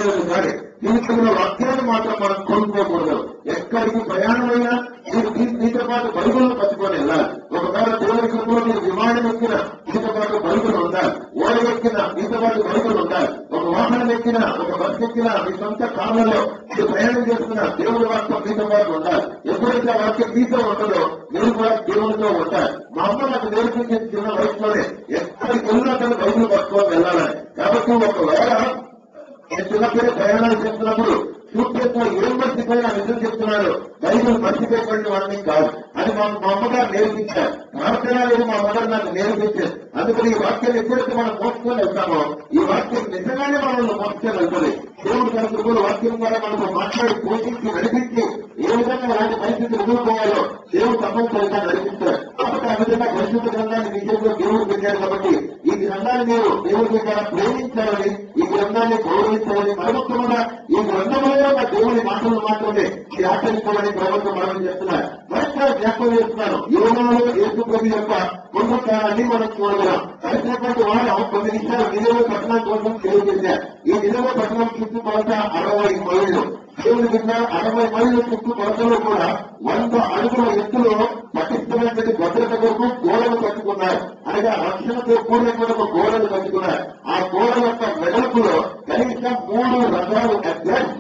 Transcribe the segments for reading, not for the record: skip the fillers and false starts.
ఉండదు. కానీ జీవితంలో వాక్యాన్ని మాత్రం మనం కోల్పోకూడదు. ఎక్కడికి ప్రయాణమైనా మీరు మీతో పాటు బైబుల్ని పట్టుకొని వెళ్ళాలి. ఒకవేళ దేవుని కృపలో మీరు విమానం ఎక్కిన మీతో పాటు బైబుల్ ఉండాలి. ఓడ ఎక్కిన మీతో పాటు బైబుల్ ఉండాలి. ఒక వాహనం ఎక్కినా, ఒక బస్సు ఎక్కినా, మీ సొంత కాలంలో మీరు ప్రయాణం చేస్తున్న దేవుడి వాక్యం మీతో పాటు ఉండాలి. ఎప్పుడైతే వాక్యం మీతో ఉండదో మీరు కూడా దేవుడితో ఉంటారు. మా అమ్మ నాకు నేర్పించిన చిన్న వయసులోనే ఎక్కడికి వెళ్ళినా కానీ బైబుల్ పట్టుకొని వెళ్ళాలని. కాబట్టి ఒకవేళ నేను చిన్నప్పుడే ప్రయాణాలు చేస్తున్నప్పుడు సూట్ కేసులో ఏం మర్చిపోయి నా నిజం చెప్తున్నాను, బైబుల్ మర్చిపోయేటువంటి వాడిని కాదు. అది మా అమ్మగారు నేర్పించారు. ప్రార్థన లేదు మా మదర్ నాకు నేర్పించారు. అందుకని ఈ వాక్యం ఎప్పుడైతే మనం మోసుకొని వెళ్తామో ఈ వాక్యం నిజంగానే మనల్ని మోసుకొని వెళ్తుంది. దేవుడు తన కృపలు వాక్యం ద్వారా మనకు మాట్లాడి పోషించి నడిపించి ఏ విధంగా అలాంటి పరిస్థితులు ఎదుర్కోవాలో దేవుడు తప్పనిసరిగా నడిపిస్తారు. కాబట్టి ఆ విధంగా పరిశుద్ధ గ్రంథాన్ని విషయంలో దేవుడు పెట్టారు. కాబట్టి ఈ గ్రంథాన్ని మీరు దేవుడి ద్వారా ప్రేమించాలని, ఈ గ్రంథాన్ని గౌరవించాలని, మరొకముగా ఈ గ్రంథంలో ఉన్న దేవుని మాటలు మాత్రమే ఆచరించాలని ప్రభుత్వం మనం చేస్తున్నారు. మరింత జ్ఞాపకం చేస్తున్నాను. యోనాలో యేసు ప్రభు యొక్క పునరుద్ధానాన్ని మనం చూడగలం. కలిసినటువంటి వారం 9 నిమిషాలు నిలువ పట్టణం కోసం తెలియజేశారు. ఈ నిలువ పట్టణం చుట్టుకొలత 60 మైళ్ళు. దేవుని బిడ్డ 60 మైళ్ళ చుట్టుకొలతలో కూడా 100 అడుగుల ఎత్తులో పటిష్టమైనటువంటి భద్రత కొరకు గోడలు కట్టుకున్నారు. అనగా రక్షణతో కూడినటువంటి ఒక గోడలు కట్టుకున్నారు. ఆ గోడ యొక్క వెడల్పులో కనీసం 3 రథాలు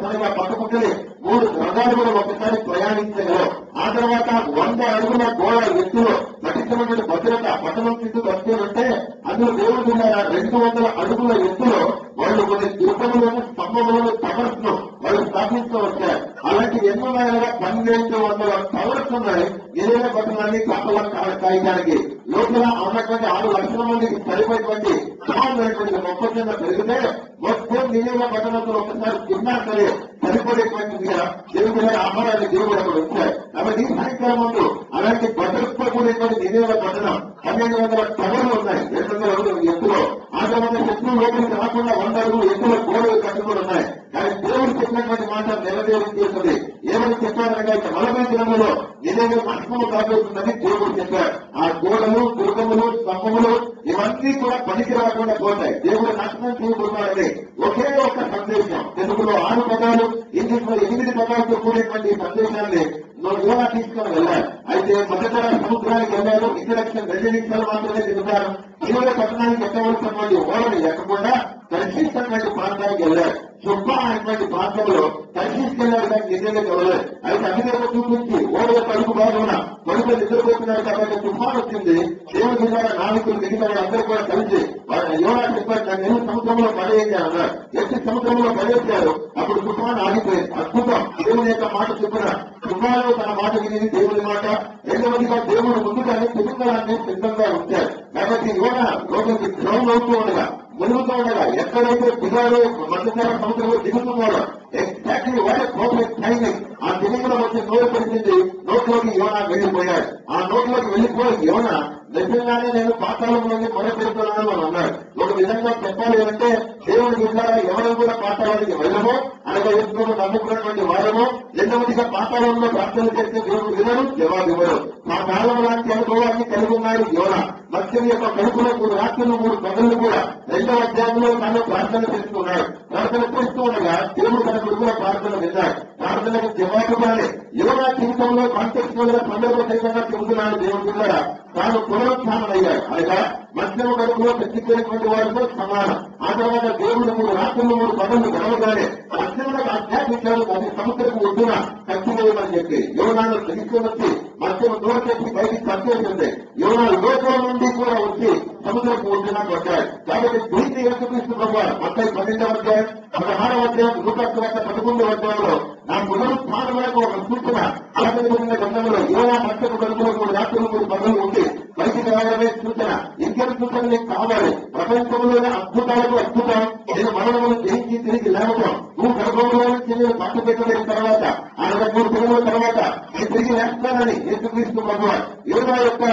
అనగా పక్కపక్కనే 3 రథాలు కూడా ఒకసారి ప్రయాణించగలవు. ఆ తర్వాత 100 అడుగుల గోడ ఎత్తులో పటిష్టమైనటువంటి భద్రత పట్టణం చుట్టూ వస్తుందంటే అందులో దేవుడు 200 అడుగుల ఎత్తులో వాళ్ళు కొన్ని దుర్గములను, స్తంభములను, టవర్స్ ను వాళ్ళు స్థాపిస్తూ వచ్చారు. అలాంటి ఎన్నో 1200 టవర్స్ ఉన్నాయి నిలవ పట్టణాన్ని కాయడానికి. లోపల ఉన్నటువంటి 6 లక్షల మందికి సరిపోయేటువంటి సమానమైనటువంటి మొక్కజొన్న పెరిగితే మొత్తం నిలవ పట్టణంలో ఒకసారి తిన్నా సరే సరిపడేటువంటిగా దేవుడు ఆహారాన్ని దేవుడు అక్కడ వచ్చారు. కాబట్టి ఈ సాయంకాలం ముందు అలాంటి భద్రతతో కూడినటువంటి నిలవ పట్టణం 1200 టవర్లు ఉన్నాయి 200 అడుగుల ఎత్తులో. ఆ తర్వాత శత్రువు లోపలికి రాకుండా 100 అడుగులు ఎత్తులో గోడలు కట్టుకుని ఉన్నాయి. కానీ దేవుడు చెప్పినటువంటి మాట నెరవేరుతుంది. ఏమని చెప్పారనగా 40 దినములలో నిలవ పట్టణం కాబోతుందని దేవుడు చెప్పారు. ఆ గోడలు, దుర్గములు, స్తంభములు ఇవన్నీ కూడా పనికి రాకుండా పోతాయి. దేవుడు నాశనం చేయబోతున్నాడని ఒకే ఒక సందేశం. తెలుగులో 6 పదాలు, ఇంగ్లీష్ లో 8 పదాలతో కూడినటువంటి సందేశాన్ని యోనా తీసుకొని వెళ్ళారు. అయితే మొదట సముద్రానికి వెళ్ళారు. ఇంట్రడక్షన్ 2 నిమిషాలు మాత్రమే తిరుగుతారు. నిలవ పట్టణానికి ఎక్కవలసినటువంటి ఓడని ఎక్కకుండా దర్శించినటువంటి ప్రాంతానికి వెళ్ళారు. చుప్ప అనేటువంటి ప్రాంతంలో దర్శించుకెళ్లారు. కానీ నిజంగా వెళ్ళారు. అయితే అధికారులు చూపించి ఓడల కడుపు బాగున్న కడుపు నిద్రపోతున్నారు కాబట్టి తుఫాన్ వచ్చింది. దేవుడి ద్వారా నావికులు మిగతా వాళ్ళందరూ కూడా కలిసి యోనా చెప్పారు, నేను సముద్రంలో పడేయండి అన్నారు. ఎట్టి సముద్రంలో పడేశారు. అప్పుడు తుఫాన్ ఆగిపోయింది. అద్భుతం. దేవుని యొక్క మాట చెప్పిన తుఫాను తన మాట విని దేవుని మాట. రెండవదిగా దేవుడు ముందుగానే కుటుంబాన్ని సిద్ధంగా ఉంచారు. కాబట్టి యోనా లోపలికి డ్రౌన్ అవుతూ ఉండగా, మునుగుతూ ఉండగా, ఎక్కడైతే దిగారో మధ్యకాల సముద్రంలో దిగుతున్నారో ఎగ్జాక్ట్లీ వాడే పర్ఫెక్ట్ టైమింగ్. ఆ దిగులో వచ్చి నోరు పరిచింది. నోట్లోకి యోనా వెళ్లిపోయాడు. ఆ నోట్లోకి వెళ్లిపోయి యోనా నిజంగానే నేను పాతాళంలోకి మొదలుపెడుతున్నాను అని అన్నాడు. ఒక విధంగా చెప్పాలి అంటే దేవుడి బిడ్డలారా ఎవరు కూడా పాతాళానికి వెళ్ళమో అనగా ఎప్పుడు నమ్ముకున్నటువంటి వారమో. రెండవదిగా పాతాళంలో ప్రార్థన చేస్తే దేవుడు వినరు, జవాబు ఇవ్వరు. మా కాలం లాంటి అనుభవాన్ని కలిగి ఉన్నాడు యోనా. మత్స్యం యొక్క కడుపులో 3 రాత్రులు 3 పగళ్ళు కూడా 2వ అధ్యాయంలో తాను ప్రార్థన చేస్తున్నాడు. ప్రార్థన చేస్తూ ఉండగా దేవుడు తన కొడుకుల ప్రార్థన విన్నాడు. ప్రార్థనకు జవాబుగానే యోనా జీవితంలో కాంటెక్చువల్ గా సందర్భంగా చెబుతున్నాడు దేవుడు ద్వారా తాను పునరుత్థానం అయ్యాడు. అనగా మత్స్యం కడుపులో తెచ్చిపోయినటువంటి వారితో సమానం. ఆ తర్వాత దేవుడు 3 రాత్రులు 3 పగళ్ళు గడవగానే మత్స్యములకు ఆధ్యాత్మించాడు. అది సముద్రపు ఒడ్డున కట్టివేయమని చెప్పి యోనాను తీసుకొని వచ్చి మత్స్యం దూరం చేసి బయటికి కట్టేసింది. యోనా లోపల నుండి కూడా వచ్చి సముద్రపు ఒడ్డున కొట్టాడు. కాబట్టి దీన్ని యేసుక్రీస్తు ప్రభువారు మత్తయి 12వ అధ్యాయం 16వ అధ్యాయం లూకా 11వ అధ్యాయంలో నా పునరుత్థానములకు ఒక సూచన ఆచరించిన గ్రంథంలో యోనా మత్స్యపు కడుపులో 3 రాత్రులు 3 పగళ్ళు ఉండి బయటికి రావడమే సూచన. ఇంకెన్ని సూచనలు నీకు కావాలి? ప్రపంచంలోనే అద్భుతాలకు అద్భుతం నేను మరణమును జయించి తిరిగి లేవటం. నువ్వు గర్భంలో నుంచి నేను పట్ట పెట్టలేని తర్వాత 63 పిల్లల తర్వాత నేను తిరిగి లేస్తానని యేసుక్రీస్తు ప్రభువారు యోనా యొక్క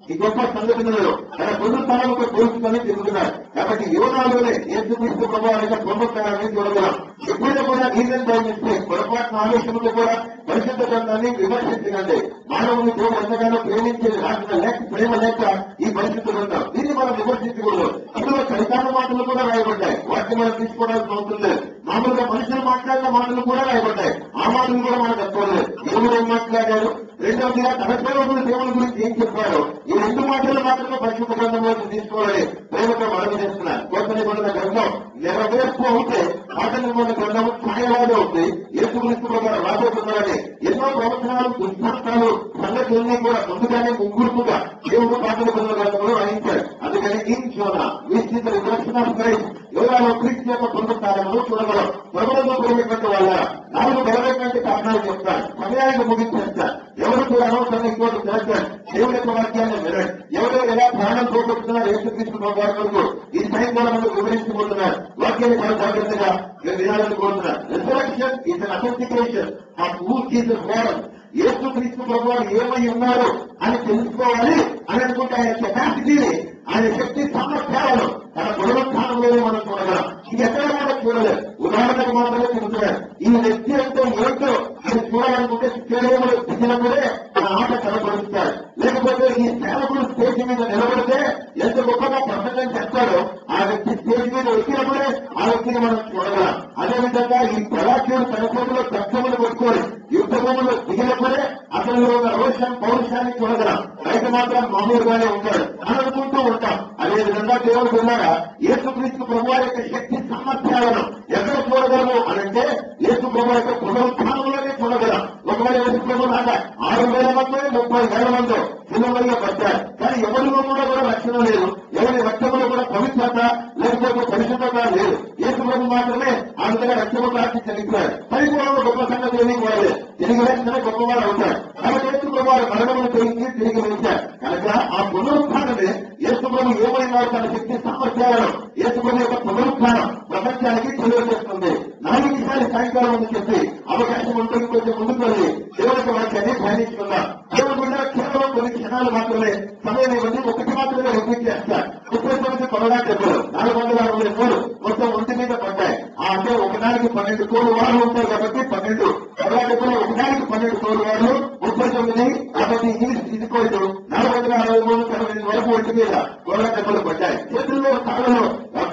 ఈ గొప్ప సంఘటనలో తన పునరుత్థానముతో పోల్చుకొని తిరుగుతున్నారు. కాబట్టి యోనాలోనే యేసుక్రీస్తు ప్రభువారి యొక్క పునరుత్థానాన్ని చూడగలం. ఎప్పుడైనా కూడా నీళ్ళని భావిస్తే పొరపాటున ఆలోచనతో కూడా పరిశుద్ధ గ్రంథాన్ని విమర్శించకండి. మానవుని దేవుడు ఎంతగానో ప్రేమించేది రాసిన లేక ప్రేమ లేక ఈ పరిశుద్ధ గ్రంథం దీన్ని మనం విమర్శించకూడదు. అందులో చరిత్ర మాటలు కూడా రాయబడ్డాయి. వాటి వాటిని మనం తీసుకోవడానికి అవసరం లేదు. మామూలుగా మనుషులు మాట్లాడిన మాటలు కూడా రాయబడ్డాయి. ఆ మాటలు కూడా మనకు తప్పలేదు. దేవుడు ఏం మాట్లాడారు, రెండవదిగా తన సేవకులు దేవుని గురించి ఏం చెప్పారు, ఈ రెండు మాటలు మాత్రమే పరిశుద్ధ గ్రంథంలోకి తీసుకోవాలని ప్రేమతో మనవి చేస్తున్నారు. కొత్త నిబంధన గ్రంథం నెరవేర్పు అవుతే పాత నిబంధన గ్రంథం ఛాయలాగా ఉంది. యేసుక్రీస్తు ప్రకారం రాబోతున్నారని ఎన్నో ప్రవచనాలు, దృష్టాంతాలు, సంగతులన్నీ కూడా ముందుగానే ముగ్గురుగా దేవుడు పాత నిబంధన గ్రంథంలో రాయించాడు. అందుకని ఇన్ జోనా విస్తృత రిజర్వేషన్ ఆఫ్ క్రైస్ట్ యోగాలో క్రీస్తు యొక్క పునరుత్థానంలో చూడగలం. ప్రభుత్వంలో పెరిగినటువంటి వాళ్ళ 4 బలమైనటువంటి కారణాలు చెప్తారు. సమయానికి ముగించేస్తారు. ఎవరు కూడా అనవసరంగా ఇంకోటి చేస్తారు. దేవుడి యొక్క వాక్యాన్ని వినండి. ఎవరు ఎలా ప్రాణం పోగొట్టుతున్నారు యేసుక్రీస్తు వరకు ఈ టైం కూడా మనకు వివరించబోతున్నారు. వాక్యాన్ని చాలా జాగ్రత్తగా వినాలని కోరుతున్నారు. Reservation is an authentication of who Jesus was. యేసుక్రీస్తు ప్రభువారు ఏమై ఉన్నారు అని తెలుసుకోవాలి అని అనుకుంటే ఆయన కెపాసిటీని, ఆయన శక్తి సామర్థ్యాలను తన పునరుత్థానంలోనే మనం చూడగలం. ఇంకెక్కడ కూడా చూడలేదు. ఉదాహరణకు మాత్రమే చెబుతున్నారు. ఈ వ్యక్తి అంటే ఏంటో అది చూడాలనుకుంటే స్టేడియంలో దిగినప్పుడే ఆ ఆట కనపరుస్తాడు. లేకపోతే ఈ సేవకుడు స్టేజ్ మీద నిలబడితే ఎంత గొప్పగా ప్రసంగం చేస్తాడో ఆ వ్యక్తి స్టేజ్ మీద ఎక్కినప్పుడే ఆ వ్యక్తిని మనం చూడగలం. అదేవిధంగా ఈ ప్రవాక్యుడు తన చేతిలో కష్టములు పెట్టుకొని యుద్ధభూములు దిగినప్పుడే అతనిలో ఉన్న రోషం, పౌరుషాన్ని చూడగలం. రైతు మాత్రం మామూలుగానే ఉంటాడు అని అనుకుంటూ ఉంటాం. అదేవిధంగా దేవుడు ఉన్నారా యేసుక్రీస్తు ప్రభువారి యొక్క శక్తి సామర్థ్యాలను ఎక్కడ చూడగలము అనంటే యేసు ప్రభు యొక్క పునరుత్థానంలోనే చూడగలం. ఒకవేళ యేసు ప్రభు లాగా 6,000 మందో 30,000 మందో సిలువలో పడ్డారు. కానీ ఎవరిలో కూడా రక్షణ లేదు. ఎవరి రక్తంలో కూడా పవిత్రత లేకపోతే పరిశుభ్రత లేదు. యేసు ప్రభు మాత్రమే అంతగా రక్షణ ప్రార్థి చనిపోయారు. పరిపూర్ణ గొప్ప సంగతి ఏమీ కూడా తిరిగి వేసిన గొప్పవారు అవుతారు. కాబట్టి యేసు ప్రభు వారు మరణమును చేయించి తిరిగి వేశారు. కనుక ఆ పునరుత్థానమే యేసు ప్రభు ఏమైనా తన శక్తి సామర్థ్యాలను యేసు ప్రభు యొక్క పునరుత్థానం ప్రపంచానికి తెలియజేస్తుంది. 4 నిమిషాలు సాయంకాలం ముందు చెప్పి అవకాశం ఉంటుంది కొంచెం ముందుకు వెళ్ళి దేవుడి వాక్యాన్ని ధ్యానించుకున్నాం. దేవుడు కూడా కేవలం కొన్ని క్షణాలు మాత్రమే సమయం ఇవ్వండి. ఒకటి మాత్రమే రిపీట్ చేస్తారు. 39 కొరడా దెబ్బలు 463 మొత్తం ఒంటి మీద పడ్డాయి. అంటే ఒకదానికి 12 కోరు వారు ఉంటారు కాబట్టి 12 కొరడా దెబ్బలు, ఒకదానికి 12 కోరు వారు 39. కాబట్టి ఇది కోరు 463 వరకు ఒంటి మీద కొరడా దెబ్బలు పడ్డాయి. చేతుల్లో కాళ్ళలో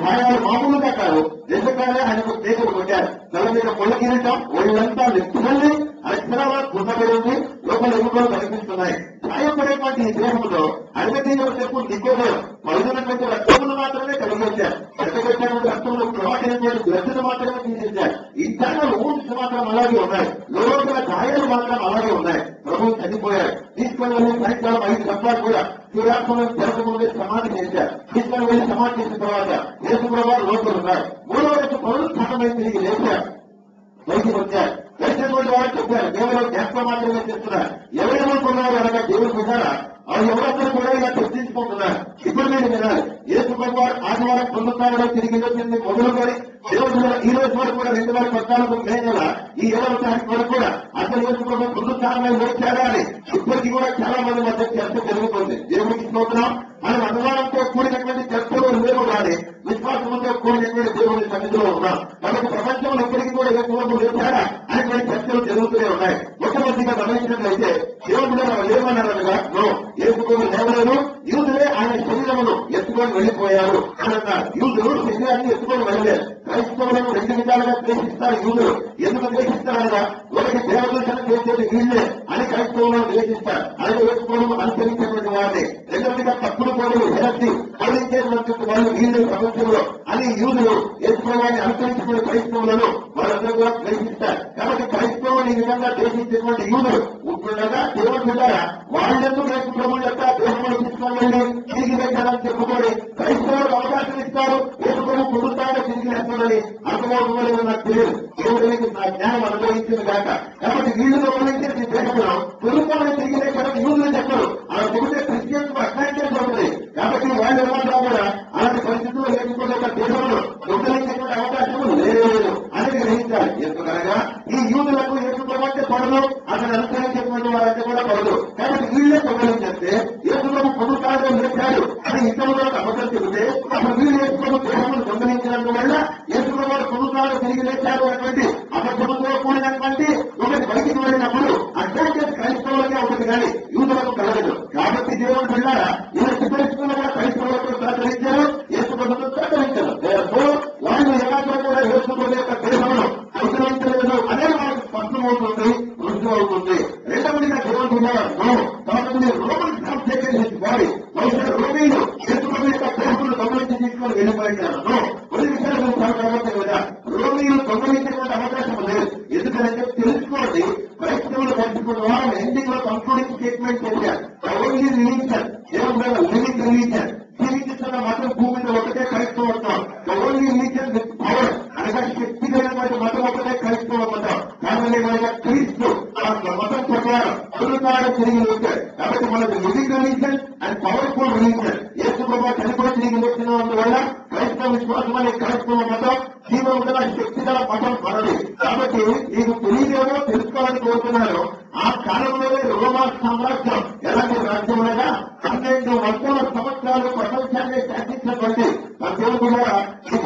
గాయాలు మామూలుగా కాదు, నిజంగానే ఆయనకు పేదలు కొట్టారు. తల మీద ముళ్ళ కిరీటం, ఒళ్ళంతా నెత్తుకెళ్ళి అక్షరాల గుండెపడింది. లోపల ఎముకలు కనిపిస్తున్నాయి. గాయపడేటువంటి ఈ దేహంలో 60 సేపు నికోదం పడుతున్నటువంటి రక్తములు మాత్రమే కలిగించారు. ఎక్కడొచ్చినటువంటి రక్తంలో ప్రవాహించినటువంటి గ్రద్దలు మాత్రమే తీసేశారు. ఇంటర్నల్ ఊన్స్ మాత్రం అలాగే ఉన్నాయి. లోపల గాయాలు మాత్రం అలాగే ఉన్నాయి. ప్రభువు చనిపోయారు. తీసుకొని వెళ్ళి సాయంకాలం 5 గంటలు కూడా సూర్యాస్తమయం జరగకముందే సమాధి చేశారు. తీసుకొని వెళ్ళి సమాధి చేసిన తర్వాత యేసు ప్రభువు లోపల ఉన్నారు. 3వ రోజు పునరుత్థానమై తిరిగి లేచారు. బయటికి వచ్చారు. వచ్చినటువంటి వారు చెప్పారు దేవుడు జ్ఞాపకం మాత్రమే చేస్తున్నారు. ఎవరేమనుకున్నారు అనగా దేవుడు విన్నారా? ఎవరొక్కరు కూడా ఇలా చర్చించుకుంటున్నారు. ఇప్పుడు మీరు వినాలి. యేసు ప్రభువారు ఆదివారం పునరుత్థానంలో తిరిగి వచ్చింది మొదలుకొని దేవుడు ఈ రోజు వరకు కూడా 2014 మే నెల ఈ 7వ తారీఖు వరకు కూడా అసలు యేసు ప్రభు పునరుత్థానంలో వచ్చారా అని ఇప్పటికీ కూడా చాలా మంది మధ్య చర్చ జరుగుతుంది. దేవుడికి స్తోత్రం. మనం అనుమానంతో కూడినటువంటి చర్చలు లేవు కానీ విశ్వాసంతో కూడినటువంటి దేవుడి సన్నిధిలో ఉన్నాం. కాబట్టి ప్రపంచంలో ఎప్పటికీ కూడా యేసు ప్రభు వచ్చారా అనేటువంటి చర్చలు జరుగుతూనే ఉన్నాయి. మొట్టమొదటిగా గమనించినట్లయితే దేవుడు ఏమన్నారనగా యేసు ప్రభు లేవలేదు, యూదులే ఆయన శరీరమును ఎత్తుకొని వెళ్లిపోయారు అని అన్నారు. యూదులు శరీరాన్ని ఎత్తుకొని వెళ్ళలేదు. క్రైస్తవులను 2 విధాలుగా ద్వేషిస్తారు యూదులు. ఎందుకు ద్వేషిస్తారనగా ఒకటి దేవదూషణ చేసేది వీళ్ళే అని క్రైస్తవులను ద్వేషిస్తారు. అలాగే యేసు ప్రభువును అనుసరించేటువంటి వారిని. రెండవదిగా తప్పుడు కోడలు హెరసి పాలించేటువంటి వాళ్ళు వీళ్ళే ప్రపంచంలో అని యూదులు యేసు ప్రభువుని అనుసరించుకునే క్రైస్తవులను వాళ్ళందరూ కూడా ద్వేషిస్తారు. కాబట్టి క్రైస్తవులు ఈ విధంగా ద్వేషించేటువంటి యూదులు ఉంటుండగా దేవుడు ద్వారా వాళ్ళెందుకు యేసు ప్రభు యొక్క దేహములు తీసుకొని వెళ్ళి తిరిగి వేశారని చెప్పుకొని క్రైస్తవులకు అవకాశం ఇస్తారు. యేసు ప్రభు పునరుత్థానం తిరిగి వేస్తాడని అర్థమవుతుందో నాకు తెలియదు. దేవుడికి నా జ్ఞానం అనుభవించింది కాక. కాబట్టి వీళ్ళు గమనించేది దేశంలో పునరుత్థానం తిరిగి వేశారని యూదులు చెప్పరు. అలా చెబితే క్రిస్టియన్స్ అడ్వాంటేజ్ అవుతుంది. కాబట్టి వాళ్ళు ఎవరు కూడా అలాంటి పరిస్థితుల్లో లేకపోతే దేశంలో దొంగలించేటువంటి అవకాశం లేదు అని గ్రహించాలి. ఎందుకనగా ఈ యూదులకు యేసు ప్రభు అంటే పడదు, అతను అనుసరించేటువంటి వారంటే కూడా పడదు. కాబట్టి వీళ్ళే దొంగలించేస్తే యేసు ప్రభు పునరుత్థానం లేచాడు అని ఇతరులు అబద్ధం చెబితే అప్పుడు వీళ్ళు యేసు ప్రభు దేహమును దొంగలించినందు వల్ల యేసు ప్రభు పునరుత్థానం తిరిగి లేచాడు అనేటువంటి అబద్ధముతో కూడినటువంటి ఒకటి బయటికి వెళ్ళినప్పుడు అడ్వాంటేజ్ క్రైస్తవులకే ఒకటి కానీ యూదులకు కలగదు. కాబట్టి దేవుడు పిల్లారా ఇలాంటి పరిస్థితుల్లో కూడా క్రైస్తవులకు సహకరించారు, యేసు ప్రభుత్వం సహకరించారు. వాళ్ళు ఎలా రోమిలు దొంగలించేటువంటి అవకాశం లేదు. ఎందుకంటే తెలుసుకోండి, క్రైస్తవులు పంచుకున్న వారు ఎండింగ్ లో కంక్లూడింగ్ స్టేట్మెంట్ చేశారు. ఓన్లీ రిలీజన్ ఏమన్నా లివింగ్ రిలీజన్, జీవిస్తున్న మతం భూమి మీద ఒకటే క్రైస్తవత్వం. ఓన్లీ రిలీజన్ విత్ పవర్ అనగా శక్తి కలిగినటువంటి మతం ఒకటే క్రైస్తవ మతం. కానీ క్రీస్తు మతం ప్రకారం అడుగుతాడు తిరిగి వచ్చాడు. కాబట్టి మనకు living religion and powerful religion. Yesu ప్రభువు చనిపోయి తిరిగి వచ్చినందువల్ల క్రైస్తవ విశ్వాసం అనే క్రైస్తవ మతం జీవం గల శక్తి గల మతం మనది. కాబట్టి నీకు తెలియదేమో తెలుసుకోవాలని కోరుతున్నాను. ఆ కాలంలోనే రోమా సామ్రాజ్యం ఎలాంటి రాజ్యం అనగా 1200 సంవత్సరాలు ప్రపంచాన్ని శాసించినటువంటి దేవుడు కూడా ఈ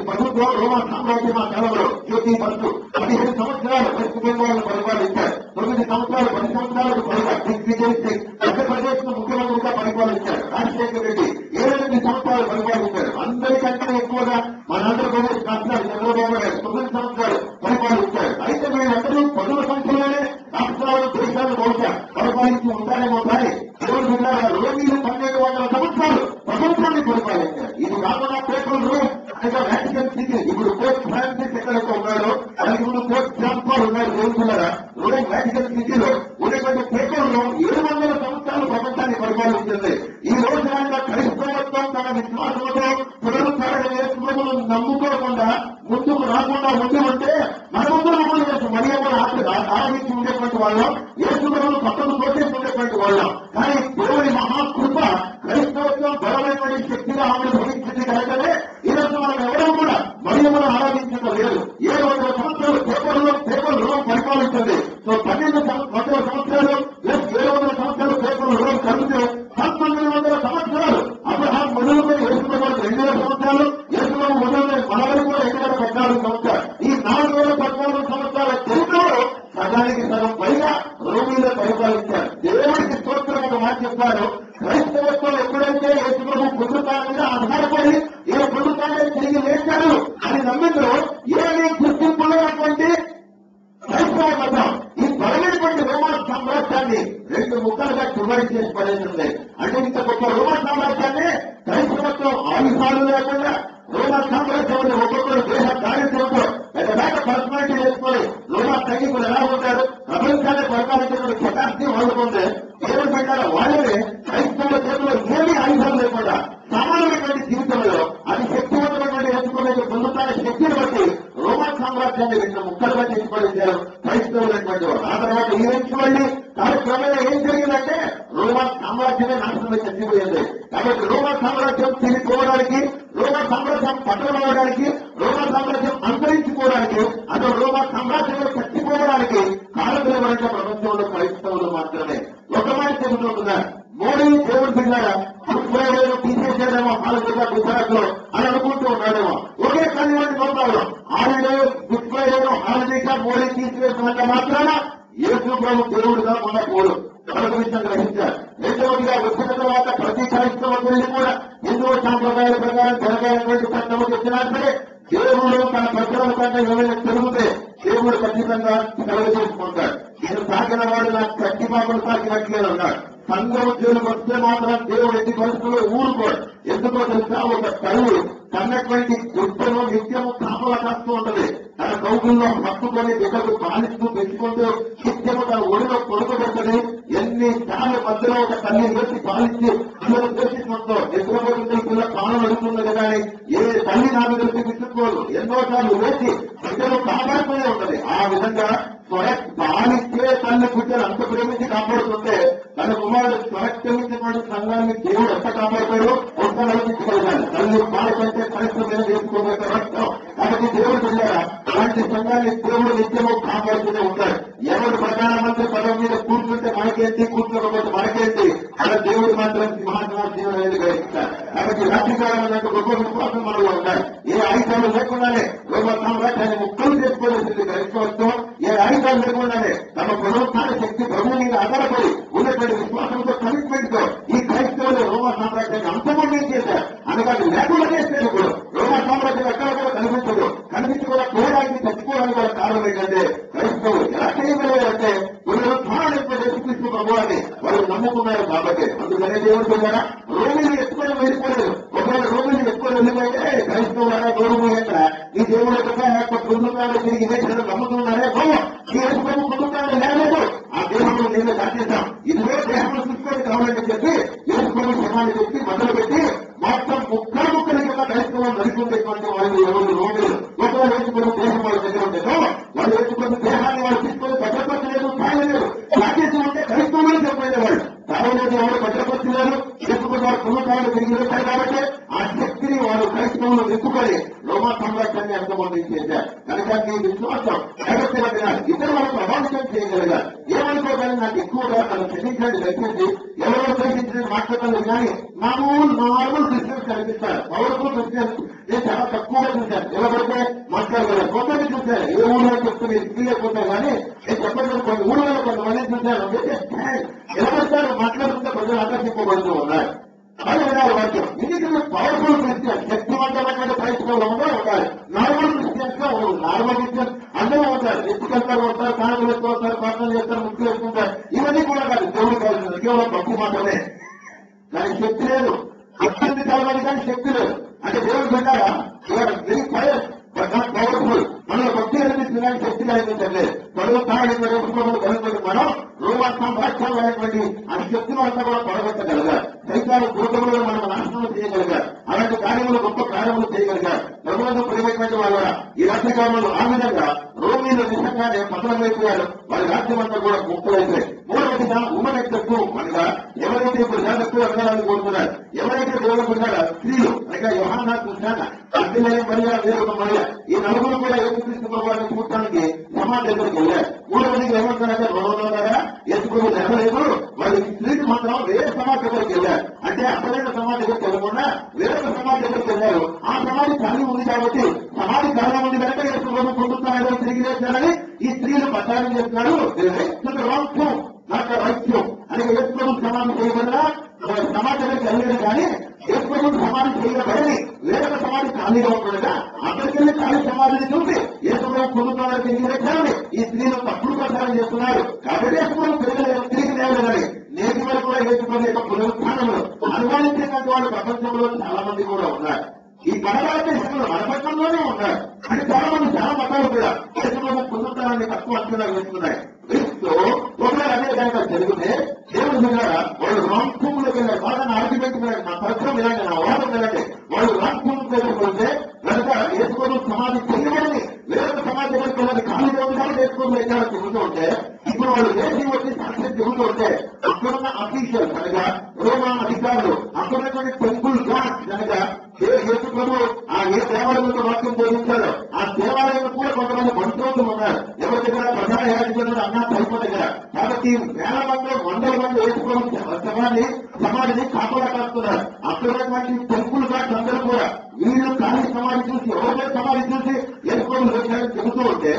ప్రభుత్వం రోమా సామ్రాజ్యం ఆ కాలంలో జ్యోతి పరుస్తూ 15 సంవత్సరాలు వెస్ట్ బెంగాల్ పరిపాలించారు. 9 సంవత్సరాలు 10 సంవత్సరాలకు దిగ్విజయ్ సింగ్ మధ్యప్రదేశ్ ను ముఖ్యమంత్రిగా పరిపాలించారు. రాజశేఖర రెడ్డి 7 సంవత్సరాలు పరిపాలించారు. అందరికంటే ఎక్కువగా మన ఆంధ్రప్రదేశ్ రాష్ట్రాలు చంద్రబాబు నాయుడు 9 సంవత్సరాలు పరిపాలించారు. అయితే వీళ్ళందరూ 10 సంవత్సరాలే రాష్ట్రాలను దేశాలను బహుశా పరిపాలించి ఉంటారేమో. కానీ దేవుడు బిడ్డలారా, రోమిలు 1200 సంవత్సరాలు ప్రపంచాన్ని పరిపాలించారు. ఇది కాకుండా పేపర్ రూమ్ అనగా వ్యాటికన్ సిటీ. ఇప్పుడు పోప్ ఫ్రాన్సిస్ ఎక్కడైతే ఉన్నాడో అలాగే ఇప్పుడు పోప్ జాన్ పాల్ ఉన్నారు. దేవుడు బిడ్డలారా, రోమ్ వ్యాటికన్ సిటీలో ఉన్నటువంటి పేపర్ రూమ్ 700 సంవత్సరాలు ప్రపంచాన్ని పరిపాలించింది. ఈ రోజు ఆయన క్రైస్తవత్వం తన విశ్వాసంతో పునరుద్ధరణ యేసుప్రభువును నమ్ముకోకుండా ముందుకు రాకుండా ఉండి ఉంటే మనమందరూ మరియమ్మను ఆరాధించి ఉండేటువంటి వాళ్ళం, యేసుప్రభువును పక్కన తోచేసి ఉండేటువంటి వాళ్ళం. కానీ దేవుని మహాకృప క్రైస్తవత్వం బలమైనటువంటి శక్తిగా ఆమె భవించింది కనుకనే ఈరోజు మనం ఎవరూ కూడా మరియమ్మను ఆరాధించడం లేదు. 700 సంవత్సరాలు పేపర్ రూమ్ పరిపాలించింది. సో 12 సంవత్సరాలు ప్లస్ 700 సంవత్సరాలు పేపర్ రూమ్ కలిపితే 1900 సంవత్సరాలు. అబ్రహాం మొదలుకొని యేసుప్రభువుకు 2000 సంవత్సరాలు, యేసుప్రభువు మొదలుకొని మనవరు కూడా 2014 సంవత్సరాలు. ఈ 4014 సంవత్సరాల చరిత్రలో సగానికి సగం పైగా రోమిలో పరిపాలించారు. దేవుడికి స్తోత్రం ఒక మాట చెప్పారు. క్రైస్తవత్వం ఎప్పుడైతే యేసుప్రభువు పునరుత్థానం మీద ఆధారపడి ఏ పునరుత్థానం తిరిగి లేచాడు అని నమ్మిందో ఏమీ గుర్తింపు లేనటువంటి క్రైస్తవ మతం ఈ బలమైనటువంటి రోమా సామ్రాజ్యాన్ని 2 ముక్కలుగా చివరి చేసి పడేసింది. అంటే ఇంత గొప్ప రోమా సామ్రాజ్యాన్ని క్రైస్తవత్వం ఆయుధాలు లేకుండా రోమా సామ్రాజ్యంలో ఒక్కొక్కరు దేశ దారిద్ర్యంతో పెద్దదాకా పర్సనాలిటీ వేసుకొని రోమా సైనికులు ఎలా ఉంటారు, ప్రపంచాన్ని పరిపాలించిన కెపాసిటీ వాళ్ళకుంటే దేవుడు పెట్టాల వాళ్ళనే క్రైస్తవుల చేతిలో ఏమీ ఆయుధాలు లేకుండా సామాన్యమైనటువంటి జీవితంలో అది శక్తివంతమైనటువంటి ఎత్తుకునే పొందుతాన శక్తిని బట్టి రోమా సామ్రాజ్యాన్ని 2 ముక్కలుగా చేసి పడించారు క్రైస్తవులైనటువంటి వారు. ఆ తర్వాత ఈవెంచువల్లీ కార్యక్రమంలో ఏం జరిగిందంటే రోమా సామ్రాజ్యమే నాశనమై చచ్చిపోయింది. కాబట్టి రోమా సామ్రాజ్యం తిరిగిపోవడానికి, రోమా సామ్రాజ్యం పతనమవడానికి, రోమా సామ్రాజ్యం అంతరించుకోవడానికి, అసలు రోమా సామ్రాజ్యంలో చచ్చిపోవడానికి కారణం ఎవరంటే ప్రపంచంలో క్రైస్తవులు మాత్రమే. ఒక మాట చెబుతుంటున్నారు, మోడీ దేవుడు బిడ్డారా ముఖ్యమైన తీసేసేదేమో హాలగా గుజరాత్ లో అని అనుకుంటూ ఉన్నాడేమో. ఒకే కన్వీనెంట్ నోటాలు హాలిడే గుడ్ ఫ్రైడేలో హాలిడేగా మోడీ తీసివేసినంత మాత్రాన యేసు ప్రభు దేవుడుగా ఉండకూడదు. మరొక విషయం గ్రహించారు. రెండవదిగా వచ్చిన తర్వాత ప్రతి క్రైస్తవ తల్లి కూడా హిందూ సాంప్రదాయాల ప్రకారం జరగాలనేటువంటి చట్టము వచ్చినా సరే దేవుడు తన ప్రజల కన్నా ఏమైనా తిరిగితే దేవుడు ఖచ్చితంగా కలుగ చేసుకుంటాడు. నేను తాకిన వాడు నాకు కట్టి పాపలు తాకినట్లే ఉన్నాడు. సంఘం దేవుడికి వస్తే మాత్రం దేవుడు ఎన్ని పరిస్థితుల్లో ఊరుకోడు. ఎందుకో తెలుసా, ఒక తల్లి కన్నటువంటి గుడ్డను నిత్యము కాపలా కాస్తూ ఉంటది. తన కౌగుల్లో హత్తుకొని బిడ్డకు పాలిస్తూ పెంచుకుంటూ నిత్యము తన ఒడిలో కొడుకోబెట్టది. ఎన్ని సార్లు మధ్యలో ఒక తల్లి వేసి పాలించి పిల్లలు ద్వేషించడంతో నిద్రపోతుంటే పిల్ల ప్రాణం అడుగుతుంది కదా అని ఏ తల్లి నాకు తెలిసి విసుక్కోదు. ఎన్నోసార్లు వేసి బిడ్డను కాపాడుతూనే ఉంటది. ఆ విధంగా పాలిచ్చే తల్లి బిడ్డలు అంత ప్రేమించి కాపాడుతుంటే తన కుమారుడు స్వరక్షమించినటువంటి సంఘాన్ని దేవుడు ఎంత కాపాడతాడో ఒక్క ఆలోచించగలగాలి. తల్లి పాల కంటే పరిస్థితి చేసుకోబోయే రక్తం. కాబట్టి దేవుడు బిడ్డారా అలాంటి సంఘాన్ని దేవుడు నిత్యము కాపాడుతూనే ఉంటాడు. ఎవరు ప్రధానమంత్రి పదవి మీద కూర్చుంటే మనకేంటి, కూర్చోకపోతే మనకేంటి, అలా దేవుడు మాత్రం మహాత్మా జీవనం అనేది గ్రహిస్తారు. కాబట్టి రాత్రికాలం అన్నట్టు గొప్ప విశ్వాసం మనలో ఉండాలి. ఏ ఆయుధాలు లేకుండానే రోమ సామ్రాజ్యాన్ని ముక్కలు చేసుకోవాల్సింది క్రైస్తవత్వం. ఏ ఆయుధాలు లేకుండానే తమ పునరుత్థాన శక్తి ప్రభువు మీద ఆధారపడి ఉన్నటువంటి విశ్వాసంతో కమిట్మెంట్ తో ఈ క్రైస్తవులు రోమ సామ్రాజ్యాన్ని అంతమంది చేశారు. అనగా లేకుండా చేస్తారు. ఇప్పుడు రోమ సామ్రాజ్యం ఎక్కడ కూడా కనిపించదు. కనిపించకుండా పోవడానికి చచ్చిపోవడానికి వాళ్ళ కారణం ఏంటంటే క్రైస్తవులు ఎలా చేయగలిగారంటే పునరుత్థానాన్ని యేసుక్రీస్తు ప్రభువాన్ని వాళ్ళు నమ్ముకున్నారు. కాబట్టి అందుకనే దేవుడు ద్వారా రోమిని ఎత్తుకొని వెళ్ళిపోలేదు. ఒకవేళ రోమిని ఎత్తుకొని వెళ్ళిపోతే క్రైస్తవులు అలా దూరం పోయాక ఈ దేవుడు యొక్క యొక్క పొందుతాడు తిరిగి వేసిన నమ్ముతున్నారే ఈ యేసుప్రభు పొందుతాడు లేదు. ఆ దేవుడు నేను దాచేశాం, ఇదివే దేహంలో చూసుకొని కావాలని చెప్పి యేసుప్రభు శవాన్ని పెట్టి మొదలుపెట్టి మొత్తం ముక్కలు కింద క్రైస్తవం నడుచుకునేటువంటి వాళ్ళు ఎవరు రోడ్లు ఒకవేళ యేసుప్రభు దేహం వాళ్ళ దగ్గర ఉండేదో వాళ్ళు యేసుప్రభు దేహాన్ని వాళ్ళు తీసుకొని భద్రపరచలేదు, తాగలేదు. తాగేసి ఉంటే క్రైస్తవులు చెప్పలేదు, వాళ్ళు తాగలేదు, ఎవరు భద్రపరచలేదు. యేసుప్రభు వారు పొందుతాడు తిరిగి వేశారు కాబట్టి ఆ శక్తిని వారు క్రైస్తవులు నింపుకొని రోమా సామ్రాజ్యాన్ని అంతమొందించేశారు. కనుక మీ విశ్వాసం జగత్తినారు, ఇతర వాళ్ళు ప్రభావితం చేయగలిగారు. ఏమనుకోగానే నాకు ఎక్కువగా తను క్షమించండి దయచేసి ఎవరో ప్రశ్నించిన మాట్లాడలేదు, కానీ నార్మల్ క్రిస్టియన్స్ కనిపిస్తారు. పవర్ఫుల్ క్రిస్టియన్స్ నేను చాలా తక్కువగా చూశాను. ఎవరిపడితే మాట్లాడగలరు, కొంతమంది చూశారు. ఏ ఊళ్ళో చెప్తే మీరు తెలియకపోతారు, కానీ నేను చెప్పలేదు కొన్ని ఊళ్ళలో కొంతమంది చూశాను. ఎవరిస్తారు మాట్లాడుతుంటే ప్రజలు ఆకర్షింపబడుతూ ఉన్నారు. అది వినాలి వాక్యం. ఇది పవర్ఫుల్ క్రిస్టియన్స్, శక్తివంతమైన క్రైస్తవులు ఉండాలి. నార్మల్ క్రిస్టియన్స్ గా నార్మల్ క్రిస్టియన్స్ అందరూ ఉంటారు. ఎత్తుకెళ్తారు, వస్తారు, కానుకలు వేసుకొస్తారు, ప్రార్థనలు చేస్తారు, ముక్కులు వేసుకుంటారు. ఇవన్నీ కూడా కాదు దేవుడు కావాల్సింది, కేవలం భక్తి మాత్రమే. కానీ శక్తి లేదు. అత్యంత కావాలి కానీ శక్తి లేదు. అంటే దేవుడు పెట్టారా వెరీ ఫైర్ పవర్ఫుల్. మనలో భక్తి అనిపిస్తుంది కానీ శక్తి అనిపించలేదు. పరువు తాగడం కలుగుతుంది. మనం రోమా సామ్రాజ్యంలో అయినటువంటి ఆ శక్తిని అంతా కూడా పొడగొట్టగలిగారు. సైతాలు భూతములను మనం నాశనం చేయగలిగారు. అలాంటి కార్యములు గొప్ప కార్యములు చేయగలిగారు. ప్రభుత్వం ప్రియమైనటువంటి వాళ్ళ ఈ రాత్రికాలంలో ఆ విధంగా రోమీలు నిజంగానే పతనమైపోయారు. వారి రాజ్యం అంతా కూడా ముక్కలైపోయాయి. మూడవదిగా ఉమెన్ ఎక్కువ అనగా ఎవరైతే ఇప్పుడు జాగ్రత్తగా వెళ్ళాలని కోరుతున్నారు, ఎవరైతే దేవుడుకున్నారో స్త్రీలు అనగా యోహానా కృష్ణ అర్థమైన మరియ వేరొక మరియ ఈ నలుగురు కూడా యేసుక్రీస్తు ప్రభువుని చూడటానికి సమాజం దగ్గరికి వెళ్ళారు. మూడవదిగా ఏమంటారంటే రోమన్నారా ఎత్తుకుని జరగలేదు, వాళ్ళు స్త్రీలు మాత్రం వేరే సమాజం దగ్గరికి వెళ్ళారు. అంటే అసలైన సమాజం దగ్గరికి వెళ్ళకుండా వేరొక సమాజం దగ్గరికి వెళ్ళారు. ఆ సమాధి ఖాళీ ఉంది కాబట్టి సమాధి ఖాళీ ఉంది కనుక యేసు ప్రభు పొందుతున్నారని తిరిగి వేశారని ఈ స్త్రీలు ప్రచారం చేస్తున్నారు. నాకు రైత్యం అని యేసు ప్రభు సమాధి చేయబడిన సమాజానికి వెళ్ళలేదు, కానీ యేసు ప్రభు సమాధి చేయబడని వేరొక సమాధి ఖాళీగా ఉండగా అక్కడికి వెళ్ళి ఖాళీ సమాధిని చూసి యేసు ప్రభు పొందుతున్నారని తిరిగి వేశారని ఈ స్త్రీలు తప్పుడు ప్రచారం చేస్తున్నారు. కాబట్టి యేసు ప్రభు తిరిగి లేవలేదని నేటి వరకు కూడా యేసు ప్రభు యొక్క పునరుత్థానంలో అనుమానించినటువంటి వాళ్ళు ప్రపంచంలో చాలా మంది కూడా ఉన్నారు. ఈ భారతదేశంలో మన పట్టణంలోనే ఉన్నారు. అంటే చాలా మంది చాలా మతాలు కూడా యేసు ప్రభు పునరుత్థానాన్ని తక్కువ అంచనా వేస్తున్నాయి. ఒకవేళ అదే కనుక జరిగితే దేవుడు ద్వారా వాళ్ళు రాంగ్ భూములకు వెళ్ళారు. బాగా ఆర్గ్యుమెంట్ నా పరిశ్రమ ఇలాంటి నా వాదం వెళ్ళండి. వాళ్ళు రాంగ్ భూములకు వెళ్ళకపోతే కనుక యేసుకొని సమాధి చేయబడింది వేరొక సమాధి వెళ్ళి ఖాళీ దేవుడు యేసుకొని ఎక్కడ చెబుతూ ఉంటే ఇప్పుడు వాళ్ళు దేశం వచ్చి సాక్ష్యం చెబుతూ ఉంటే అక్కడున్న అఫీషియల్స్ అనగా రోమా అధికారులు అక్కడున్నటువంటి టెంపుల్ గాడ్స్ అనగా యేసు ప్రభు ఆ ఏ దేవాలయంలో వాక్యం బోధించారో ఆ దేవాలయంలో కూడా కొంతమంది మంత్రులు ఉన్నారు. ఎవరి దగ్గర ప్రధాన యాజకులు అన్నా సరిపో దగ్గర. కాబట్టి వేల మంది వందల మంది యేసు ప్రభు సమాధిని కాపలా కాస్తున్నారు. అక్కడున్నటువంటి టెంపుల్ గాడ్స్ అందరూ కూడా వీళ్ళు ఖాళీ సమాధి చూసి ఎవరికైనా సమాధి చూసి యేసు ప్రభు వచ్చారని చెబుతూ ఉంటే